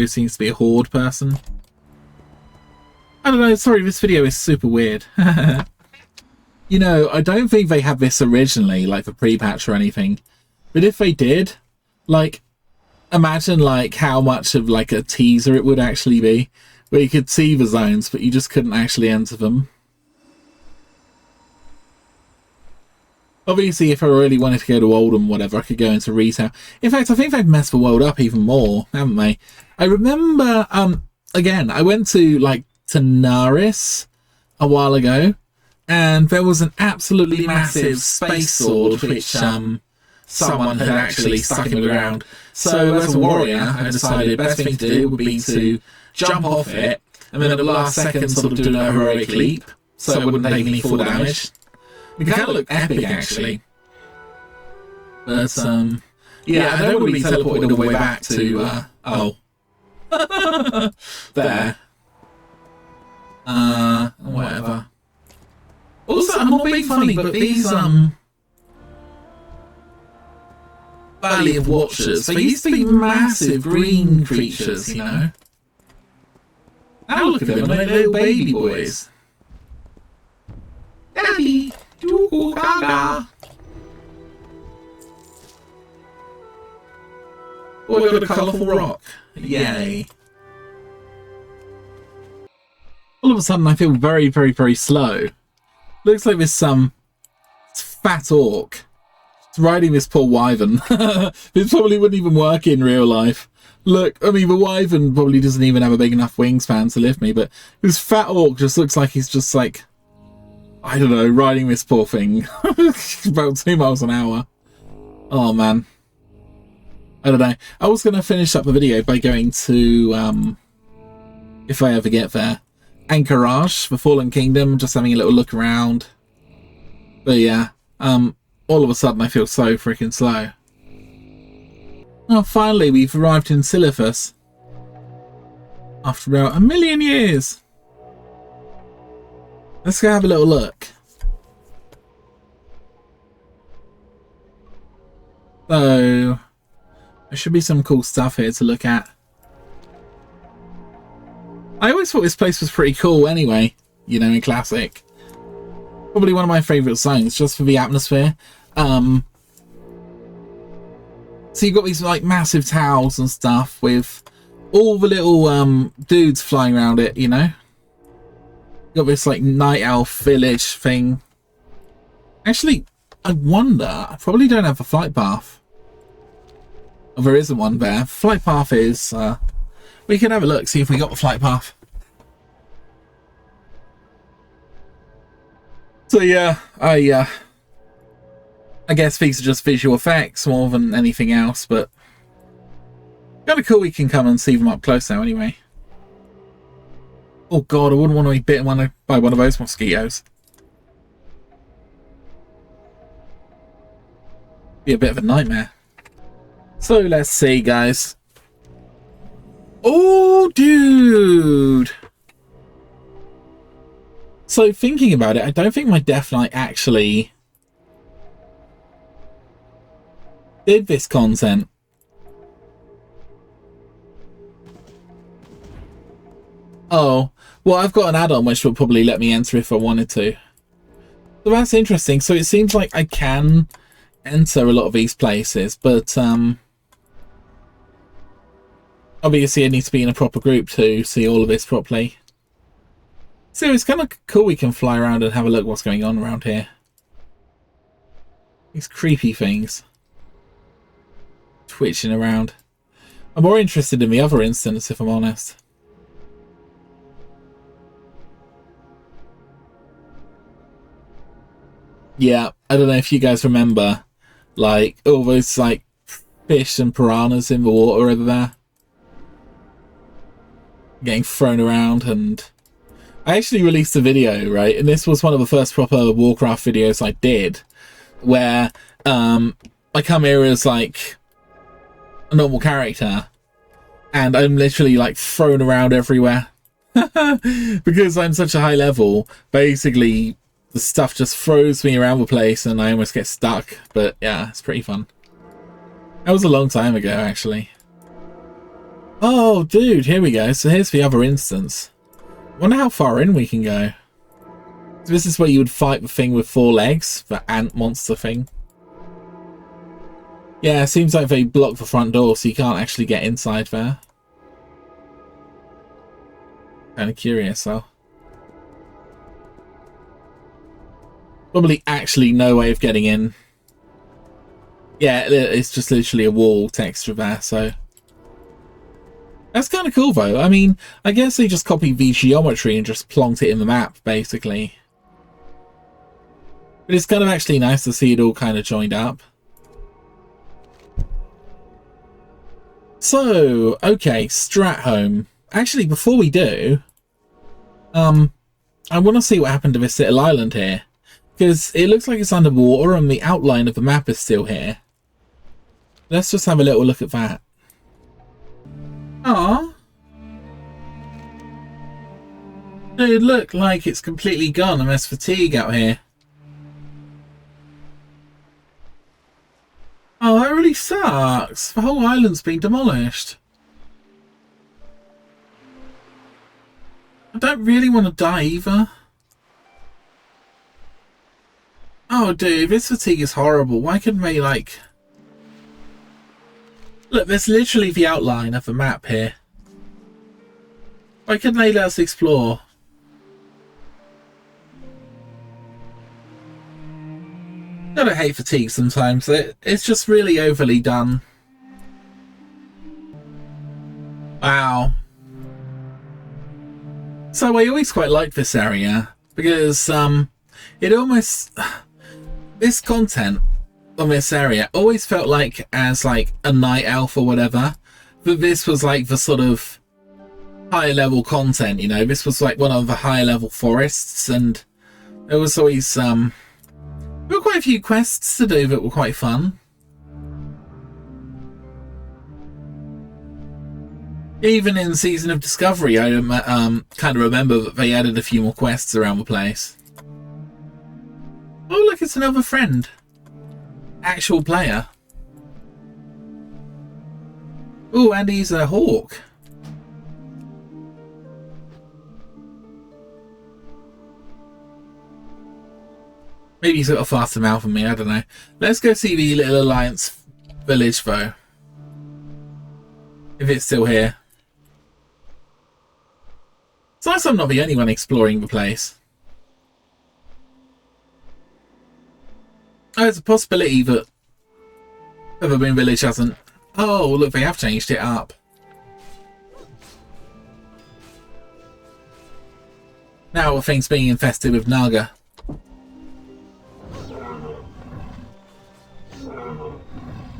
seems to be a horde person. I don't know, sorry, this video is super weird. You know, I don't think they had this originally, like the pre-patch or anything. But if they did, like, imagine like how much of like a teaser it would actually be, where you could see the zones, but you just couldn't actually enter them. Obviously, if I really wanted to go to Oldham, whatever, I could go into retail. In fact, I think they've messed the world up even more, haven't they? I remember, again, I went to, like, Naris a while ago, and there was an absolutely massive space sword, which, someone had actually stuck in the ground. So, as a warrior, I decided the best thing to do would be to jump off it, and then at the last second sort of do a heroic leap, so it wouldn't take any full damage. It kind of looked epic, actually. But, yeah, I don't want to be teleported all the way back to, oh. There. Whatever. Also, I'm not being funny, but these, Valley of Watchers, they used to be massive green creatures, you know? Now look at them, they're little baby boys. Daddy, do gaga. Oh, I got a colourful rock. Yay. All of a sudden I feel very, very, very slow. Looks like there's some fat orc riding this poor wyvern. This probably wouldn't even work in real life. Look, I mean, the wyvern probably doesn't even have a big enough wingspan to lift me, but this fat orc just looks like he's just like, I don't know, riding this poor thing. About 2 miles an hour. Oh, man. I don't know. I was going to finish up the video by going to, if I ever get there, Anchorage, the Fallen Kingdom, just having a little look around. But yeah, all of a sudden I feel so freaking slow. Oh, finally we've arrived in Silithus. After about 1,000,000 years. Let's go have a little look. So, there should be some cool stuff here to look at. I always thought this place was pretty cool anyway, you know, in Classic. Probably one of my favourite zones, just for the atmosphere. So you've got these like massive towers and stuff with all the little dudes flying around it, you know? Got this like night elf village thing. Actually, I wonder, I probably don't have a flight path. Oh, there isn't one there. Flight path is, we can have a look, see if we got the flight path. So yeah, I guess these are just visual effects more than anything else, but kind of cool we can come and see them up close now anyway. Oh god, I wouldn't want to be bitten by one of those mosquitoes. Be a bit of a nightmare. So let's see, guys. Oh, dude! So thinking about it, I don't think my Death Knight actually did this content. Oh, well, I've got an add-on which will probably let me enter if I wanted to. So that's interesting. So it seems like I can enter a lot of these places, but obviously I need to be in a proper group to see all of this properly. So it's kind of cool we can fly around and have a look what's going on around here. These creepy things. Twitching around. I'm more interested in the other instance, if I'm honest. Yeah, I don't know if you guys remember, like, all those, like, fish and piranhas in the water over there. Getting thrown around, and I actually released a video, right, and this was one of the first proper Warcraft videos I did, where I come here as, like, a normal character, and I'm literally, like, thrown around everywhere. Because I'm such a high level, basically the stuff just throws me around the place and I almost get stuck. But yeah, it's pretty fun. That was a long time ago, actually. Oh, dude, here we go. So here's the other instance. Wonder how far in we can go. So this is where you would fight the thing with 4 legs, the ant monster thing. Yeah, it seems like they block the front door, so you can't actually get inside there. Kind of curious, though. Probably actually no way of getting in. Yeah, it's just literally a wall texture there, so... That's kind of cool, though. I mean, I guess they just copied the geometry and just plonked it in the map, basically. But it's kind of actually nice to see it all kind of joined up. So, okay, Stratholme. Actually, before we do, I want to see what happened to this little island here. Because it looks like it's underwater and the outline of the map is still here. Let's just have a little look at that. Aww. It looked like it's completely gone and there's fatigue out here. Oh, that really sucks. The whole island's been demolished. don't really want to die either. Oh, dude, this fatigue is horrible. Why couldn't they, like... Look, there's literally the outline of the map here. Why couldn't they let us explore? Gotta hate fatigue sometimes. It's just really overly done. Wow. So I always quite liked this area because it almost... This content on this area always felt like as like a night elf or whatever, but this was like the sort of higher level content, you know. This was like one of the higher level forests, and there was always there were quite a few quests to do that were quite fun. Even in Season of Discovery, I kind of remember that they added a few more quests around the place. Oh, look, it's another friend. Actual player. Oh, and he's a hawk. Maybe he's got a faster mouth than me, I don't know. Let's go see the Little Alliance village, though. If it's still here. It's nice I'm not the only one exploring the place. Oh, there's a possibility that Evergreen Village hasn't... Oh, look, they have changed it up. Now things being infested with Naga.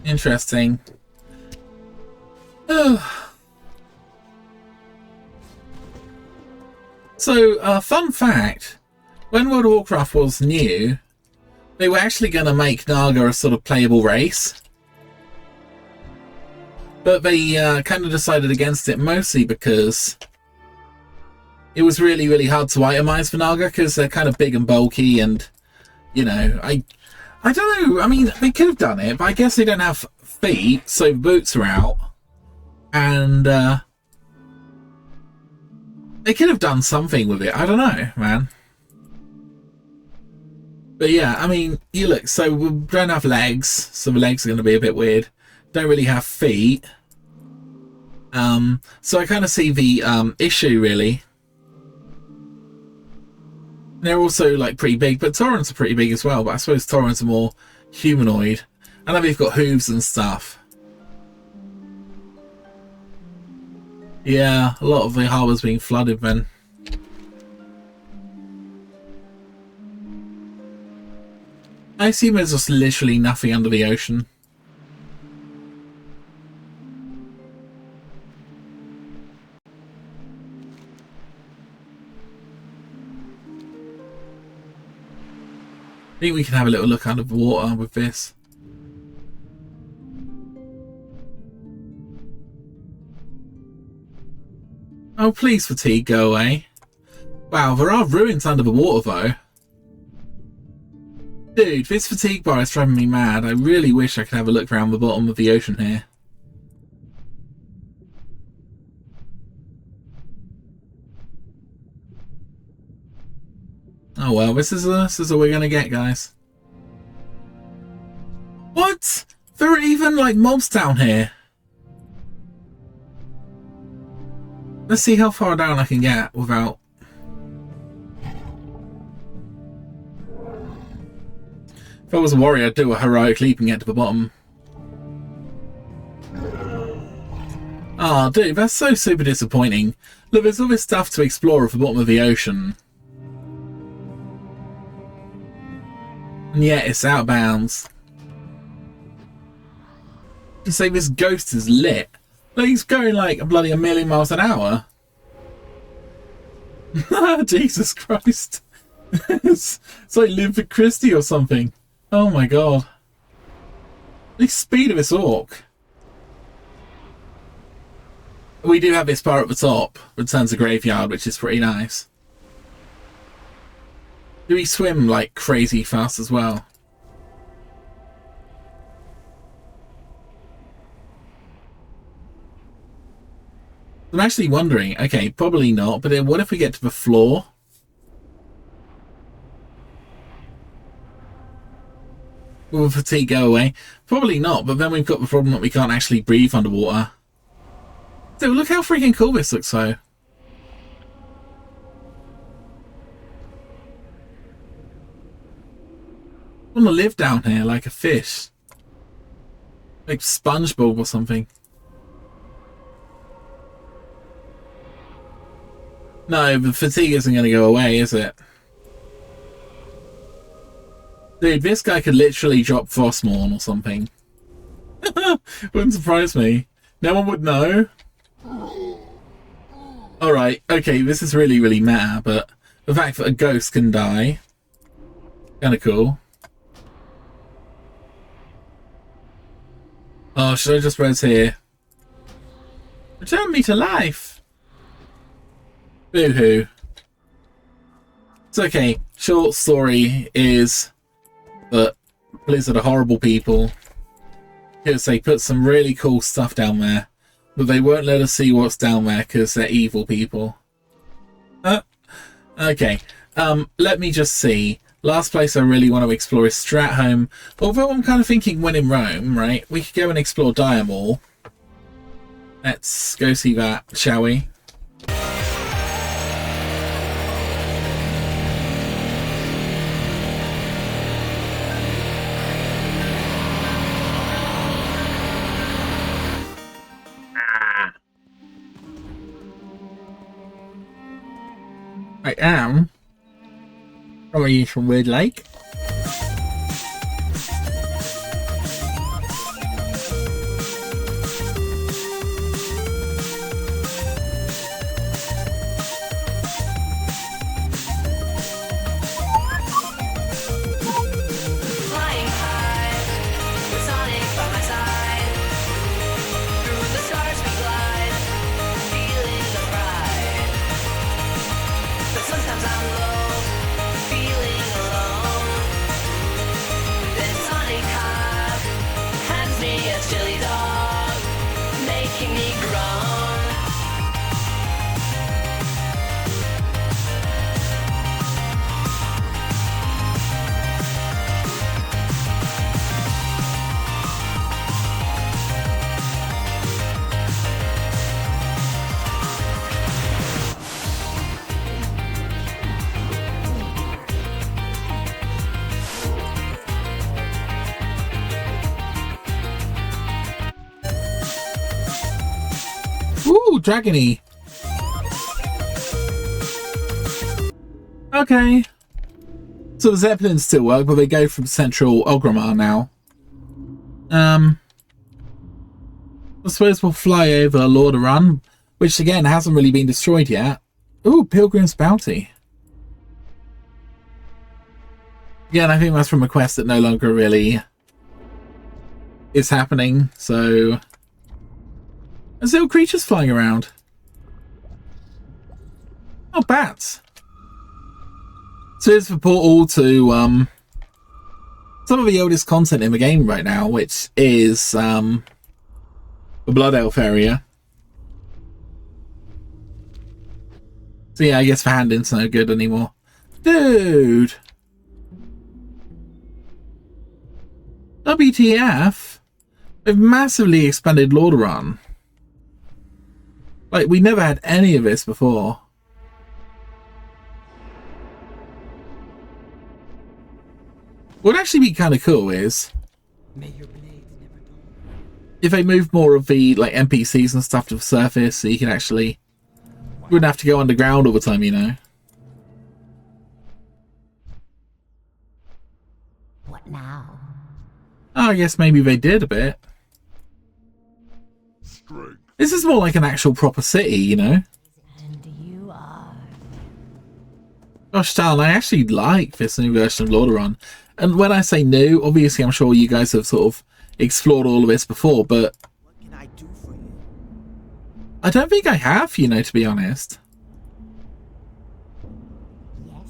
Interesting. So, fun fact. When World of Warcraft was new, they were actually going to make Naga a sort of playable race. But they kind of decided against it, mostly because it was really, really hard to itemize for Naga, because they're kind of big and bulky, and, you know, I don't know, I mean, they could have done it, but I guess they don't have feet, so boots are out. And, they could have done something with it, I don't know, man. But yeah, I mean, you look, so we don't have legs, so the legs are going to be a bit weird. Don't really have feet. So I kind of see the issue, really. They're also, like, pretty big, but Taurens are pretty big as well, but I suppose Taurens are more humanoid. I know they've got hooves and stuff. Yeah, a lot of the harbour's being flooded then. I assume there's just literally nothing under the ocean. I think we can have a little look under the water with this. Oh, please, fatigue, go away. Wow, there are ruins under the water, though. Dude, this fatigue bar is driving me mad. I really wish I could have a look around the bottom of the ocean here. Oh well, this is what we're gonna get, guys. What? There are even, like, mobs down here. Let's see how far down I can get without... If I was a warrior, I'd do a heroic leap and get to the bottom. Ah, oh, dude, that's so super disappointing. Look, there's all this stuff to explore at the bottom of the ocean. And yet it's out of bounds. You say this ghost is lit. Look, he's going like a bloody 1,000,000 miles an hour. Jesus Christ. It's like Live Christie or something. Oh my god. The speed of this orc. We do have this bar at the top. Return to Graveyard, which is pretty nice. Do we swim like crazy fast as well? I'm actually wondering, okay, probably not, but then what if we get to the floor? Will the fatigue go away? Probably not, but then we've got the problem that we can't actually breathe underwater. Dude, look how freaking cool this looks though. I want to live down here like a fish. Like SpongeBob or something. No, the fatigue isn't going to go away, is it? Dude, this guy could literally drop Frostmourne or something. Wouldn't surprise me. No one would know. Alright, okay, this is really, really meta, but the fact that a ghost can die, kind of cool. Oh, should I just res here? Return me to life! Boo-hoo. It's okay. Short story is that Blizzard are horrible people because they put some really cool stuff down there, but they won't let us see what's down there because they're evil people. Okay, let me just see. Last place I really want to explore is Stratholme, although I'm kind of thinking when in Rome, right, we could go and explore Diamore. Let's go see that, shall we? I am probably from Weird Lake. Ooh, dragony. Okay. So the Zeppelins still work, but they go from central Orgrimmar now. I suppose we'll fly over Lordaeron, which again hasn't really been destroyed yet. Ooh, Pilgrim's Bounty. Again, I think that's from a quest that no longer really is happening, so... There's little creatures flying around. Oh, bats. So here's the portal to some of the oldest content in the game right now, which is the Blood Elf area. So yeah, I guess the handing's no good anymore. Dude! WTF? They've massively expanded Lordaeron. Like, we never had any of this before. What would actually be kind of cool is if they move more of the like NPCs and stuff to the surface, so you can actually... You wouldn't have to go underground all the time, you know.
What now?
Oh, I guess maybe they did a bit.
Strength.
This is more like an actual proper city, you know.
And you are...
Gosh darn, I actually like this new version of Lordaeron. And when I say new, obviously I'm sure you guys have sort of explored all of this before, but...
What can I do for you?
I don't think I have, you know, to be honest.
Yes.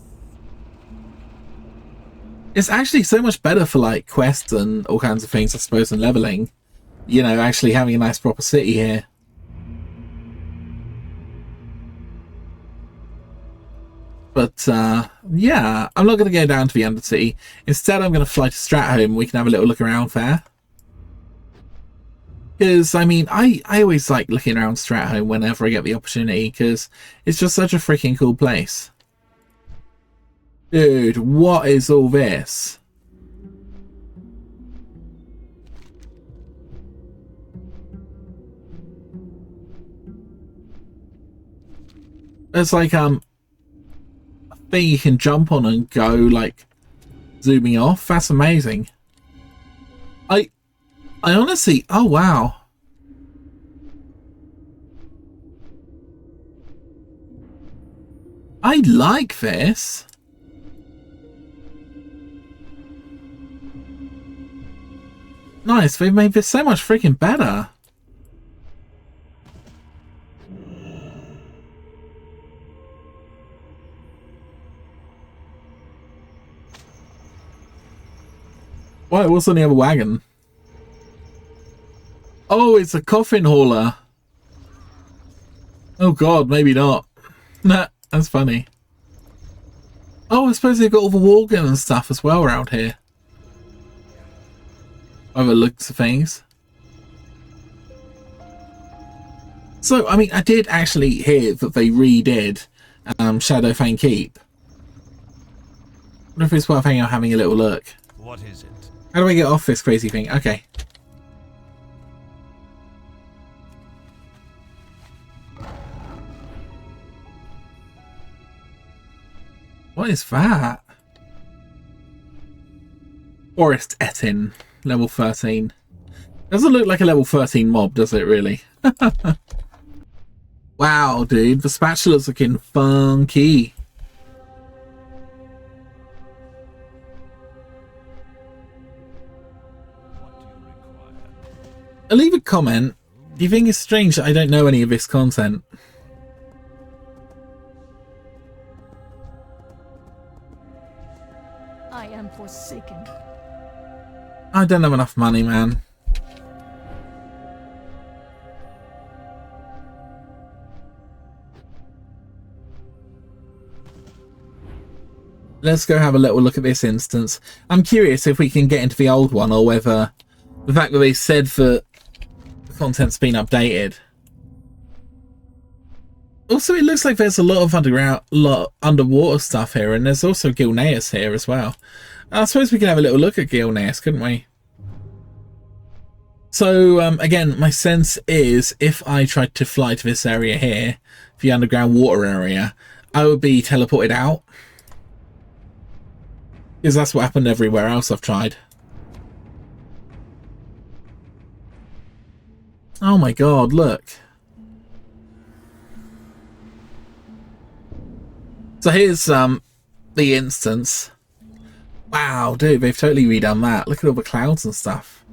It's actually so much better for, like, quests and all kinds of things, I suppose, and leveling. You know, actually having a nice proper city here. But yeah, I'm not going to go down to the Undersea. Instead, I'm going to fly to Stratholme. We can have a little look around there. Because, I mean, I always like looking around Stratholme whenever I get the opportunity, because it's just such a freaking cool place. Dude, what is all this? It's like, a thing you can jump on and go, like, zooming off. That's amazing. I honestly, oh wow. I like this. Nice, they've made this so much freaking better. What? What's on the other wagon? Oh, it's a coffin hauler. Oh god, maybe not. Nah, that's funny. Oh, I suppose they've got all the Worgen and stuff as well around here. By the looks of things. So, I mean, I did actually hear that they redid Shadowfang Keep. I wonder if it's worth having a little look.
What is it?
How do I get off this crazy thing? Okay. What is that? Forest Etin, level 13. Doesn't look like a level 13 mob, does it really? Wow, dude, the spatula's looking funky. I'll leave a comment. Do you think it's strange that I don't know any of this content?
I am forsaken.
I don't have enough money, man. Let's go have a little look at this instance. I'm curious if we can get into the old one, or whether the fact that they said that the content's been updated. Also, it looks like there's a lot of underwater stuff here, and there's also Gilneas here as well. I suppose we can have a little look at Gilneas, couldn't we? So, again, my sense is if I tried to fly to this area here, the underground water area, I would be teleported out. Because that's what happened everywhere else I've tried. Oh my god, look. So here's the instance. Wow, dude, they've totally redone that. Look at all the clouds and stuff.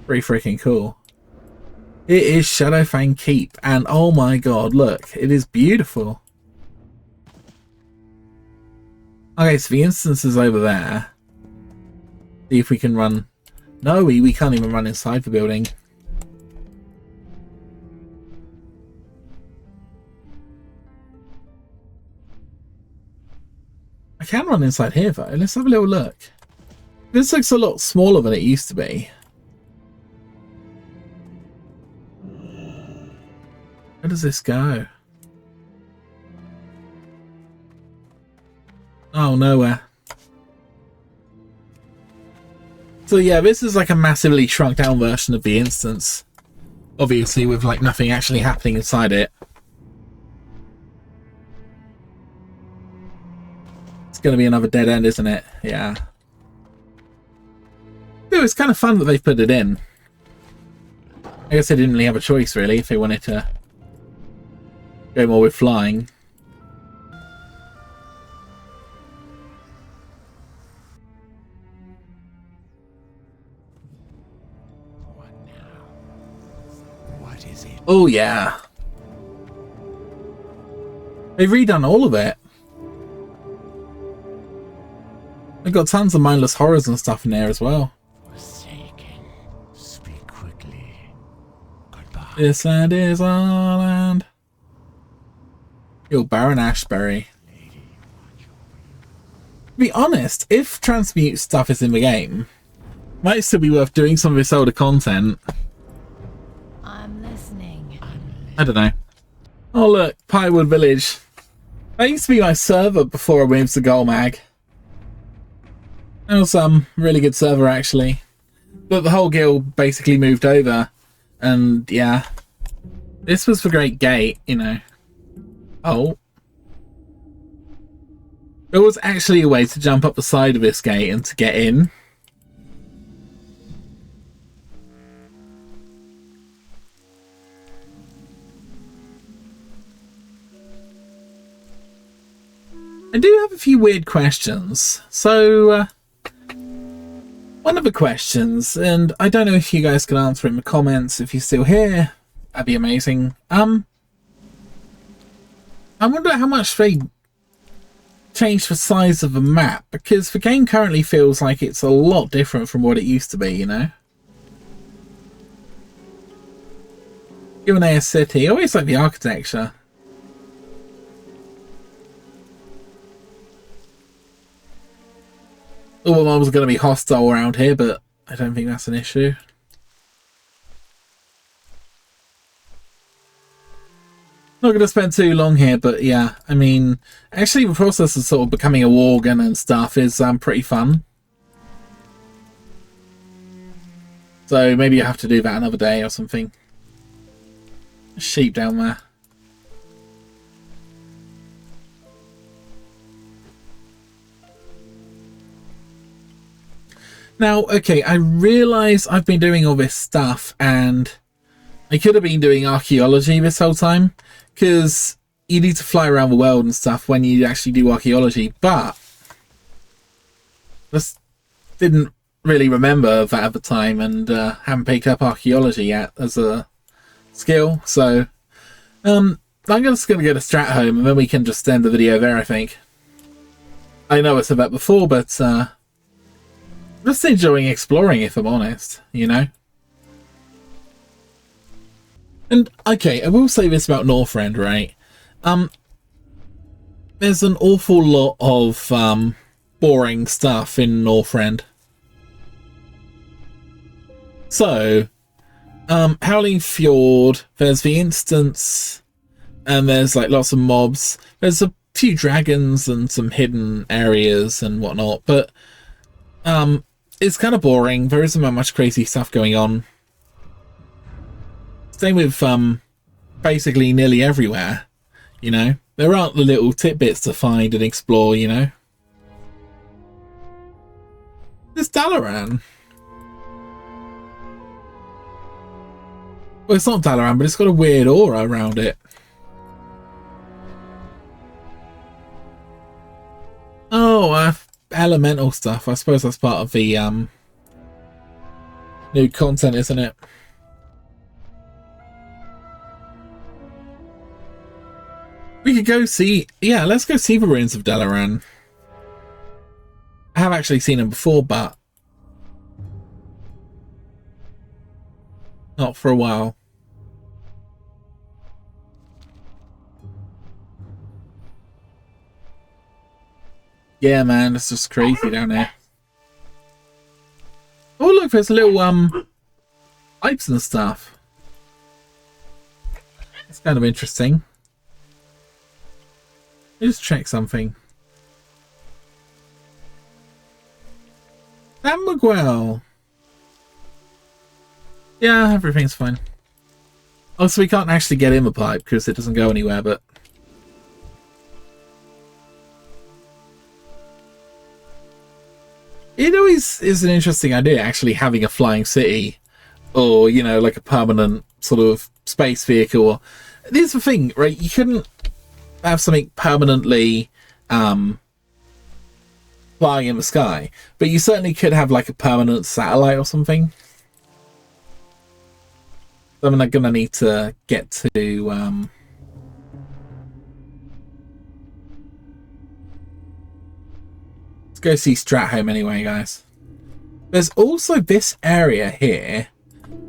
Pretty freaking cool. It is Shadowfang Keep, and oh my god, look, it is beautiful. Okay, so the instance is over there. See if we can run. No, we can't even run inside the building. I can run inside here though. Let's have a little look. This looks a lot smaller than it used to be. Where does this go? Oh, nowhere. So yeah, this is like a massively shrunk down version of the instance. Obviously with like nothing actually happening inside it. It's going to be another dead end, isn't it? Yeah. Dude, it's kind of fun that they've put it in. I guess they didn't really have a choice really if they wanted to go more with flying. Oh yeah. They've redone all of it. They've got tons of mindless horrors and stuff in there as well.
Forsaken. Speak quickly. Goodbye.
This land is our land. Yo, Baron Ashbury.
Lady,
be honest, if transmute stuff is in the game, might still be worth doing some of this older content.
I'm listening.
I don't know. Oh look, Pinewood Village. That used to be my server before I moved to Golmag. That was really good server actually. But the whole guild basically moved over. And yeah. This was the Great Gate, you know. Oh. There was actually a way to jump up the side of this gate and to get in. I do have a few weird questions. So, one of the questions, and I don't know if you guys can answer in the comments if you're still here. That'd be amazing. I wonder how much they changed the size of the map, because the game currently feels like it's a lot different from what it used to be, you know? Q&A City. I always like the architecture. Oh, well, I was going to be hostile around here, but I don't think that's an issue. Not going to spend too long here, but yeah, I mean, actually the process of sort of becoming a worgen and stuff is pretty fun. So maybe you have to do that another day or something. Sheep down there. Now, okay, I realise I've been doing all this stuff and I could have been doing archaeology this whole time, because you need to fly around the world and stuff when you actually do archaeology, but just didn't really remember that at the time and haven't picked up archaeology yet as a skill, so I'm just going to go to Stratholme and then we can just end the video there, I think. I know I said that before, but just enjoying exploring, if I'm honest, you know? And, okay, I will say this about Northrend, right? There's an awful lot of boring stuff in Northrend. So, Howling Fjord, there's the instance, and there's like lots of mobs. There's a few dragons and some hidden areas and whatnot, but it's kind of boring. There isn't that much crazy stuff going on. Same with basically nearly everywhere, you know. There aren't the little tidbits to find and explore, you know. There's Dalaran. Well, it's not Dalaran, but it's got a weird aura around it. Oh, elemental stuff. I suppose that's part of the new content, isn't it? We could go see... Yeah, let's go see the ruins of Dalaran. I have actually seen them before, but not for a while. Yeah, man, it's just crazy down there. Oh, look, there's little pipes and stuff. It's kind of interesting. Let's just check something. Sam Miguel. Yeah, everything's fine. Oh, so we can't actually get in the pipe because it doesn't go anywhere, but... It always is an interesting idea, actually, having a flying city. Or, you know, like a permanent sort of space vehicle. Here's the thing, right? You couldn't have something permanently flying in the sky, but you certainly could have like a permanent satellite or something. So I'm gonna need to get to let's go see Stratholme anyway, guys. There's also this area here,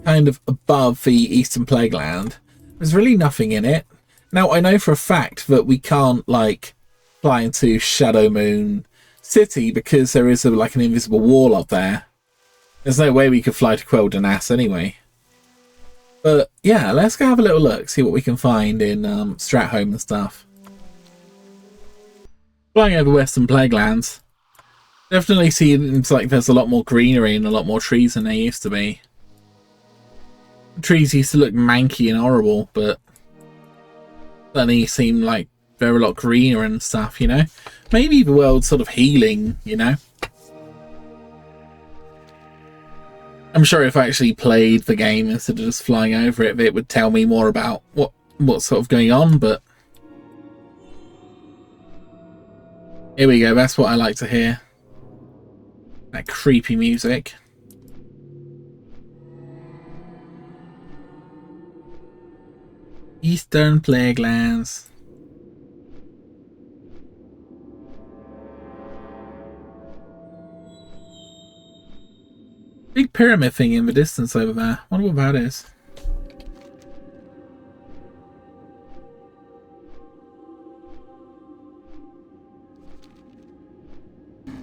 kind of above the Eastern Plagueland. There's really nothing in it. Now, I know for a fact that we can't, like, fly into Shadow Moon city because there is like an invisible wall up there. There's no way we could fly to Quel'Danas anyway. But yeah, let's go have a little look, see what we can find in Stratholme and stuff. Flying over Western Plaguelands. Definitely seems like there's a lot more greenery and a lot more trees than there used to be. The trees used to look manky and horrible, but suddenly seem like they're a lot greener and stuff, you know? Maybe the world's sort of healing, you know? I'm sure if I actually played the game instead of just flying over it, it would tell me more about what's sort of going on, but here we go, that's what I like to hear. That creepy music. Eastern Plaguelands. Big pyramid thing in the distance over there. Wonder what that is.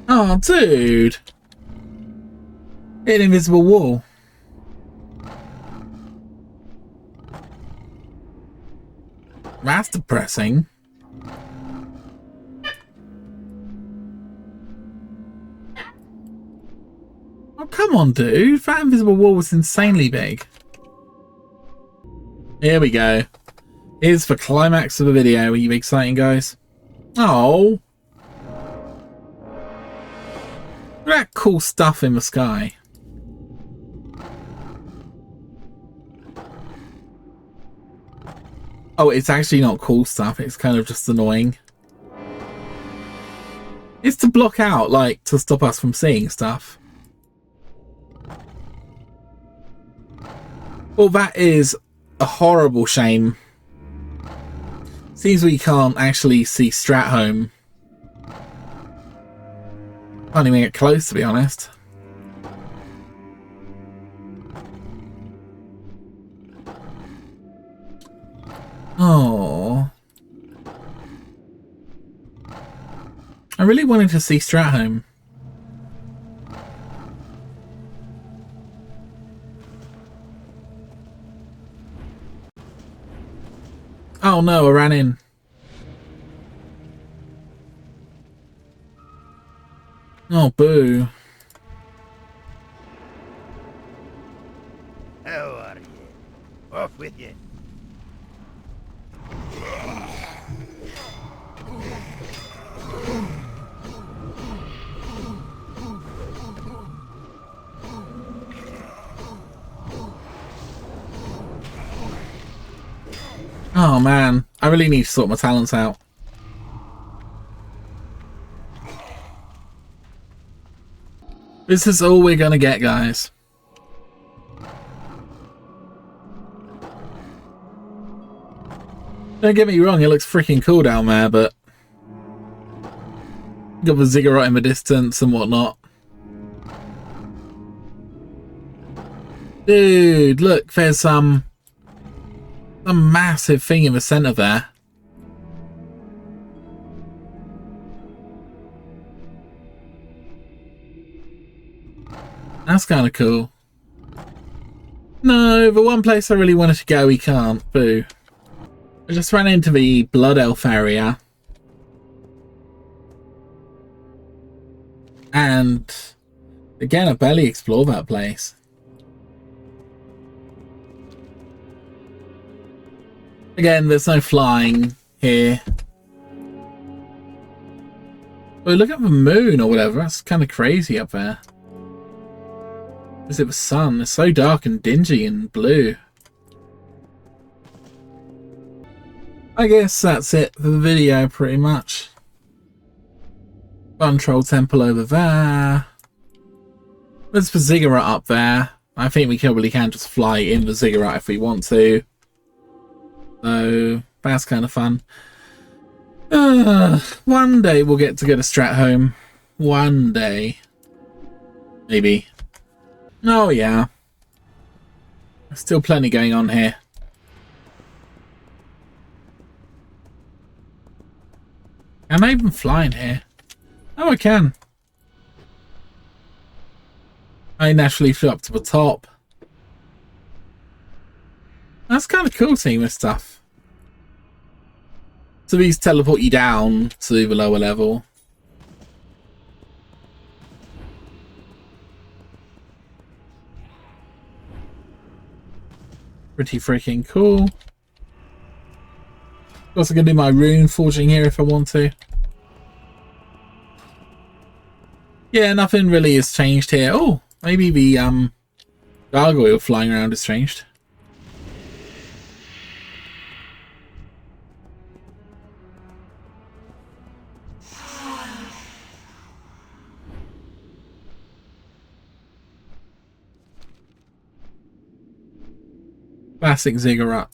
Oh, dude! An invisible wall. That's depressing. Oh, come on, dude. That invisible wall was insanely big. Here we go. Here's the climax of the video. Are you exciting, guys? Oh. Look at that cool stuff in the sky. Oh, it's actually not cool stuff. It's kind of just annoying. It's to block out, like, to stop us from seeing stuff. Well, that is a horrible shame. Seems we can't actually see Stratholme. Can't even get close, to be honest. Oh, I really wanted to see Stratholme. Oh no, I ran in. Oh, boo.
How are you? Off with you.
Oh man, I really need to sort my talents out. This is all we're gonna get, guys. Don't get me wrong, it looks freaking cool down there, but got the ziggurat in the distance and whatnot. Dude, look, there's a massive thing in the center there. That's kind of cool. No, the one place I really wanted to go, we can't. Boo. I just ran into the Blood Elf area. And again, I barely explored that place. Again, there's no flying here. Oh, look at the moon or whatever. That's kind of crazy up there. Is it the sun? It's so dark and dingy and blue. I guess that's it for the video, pretty much. Fun Troll Temple over there. There's the ziggurat up there. I think we probably can just fly in the ziggurat if we want to. So that's kind of fun. One day we'll get to go to Stratholme. One day. Maybe. Oh yeah. There's still plenty going on here. Am I even flying here? Oh, I can. I naturally flew up to the top. That's kind of cool seeing this stuff. So these teleport you down to the lower level. Pretty freaking cool. Also gonna do my rune forging here if I want to. Yeah, nothing really has changed here. Oh, maybe the gargoyle flying around has changed. Classic ziggurat.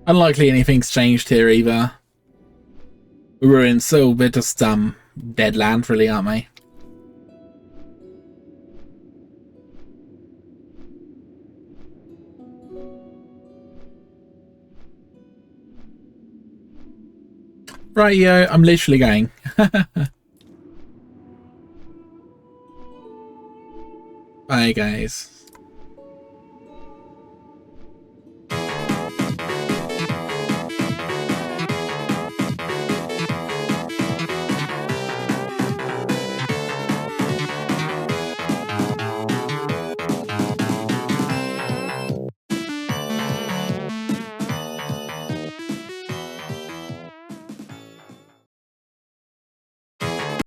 Unlikely anything's changed here either. We're in, so we're just dead land really, aren't we? Right, yo, I'm literally going. Bye, guys.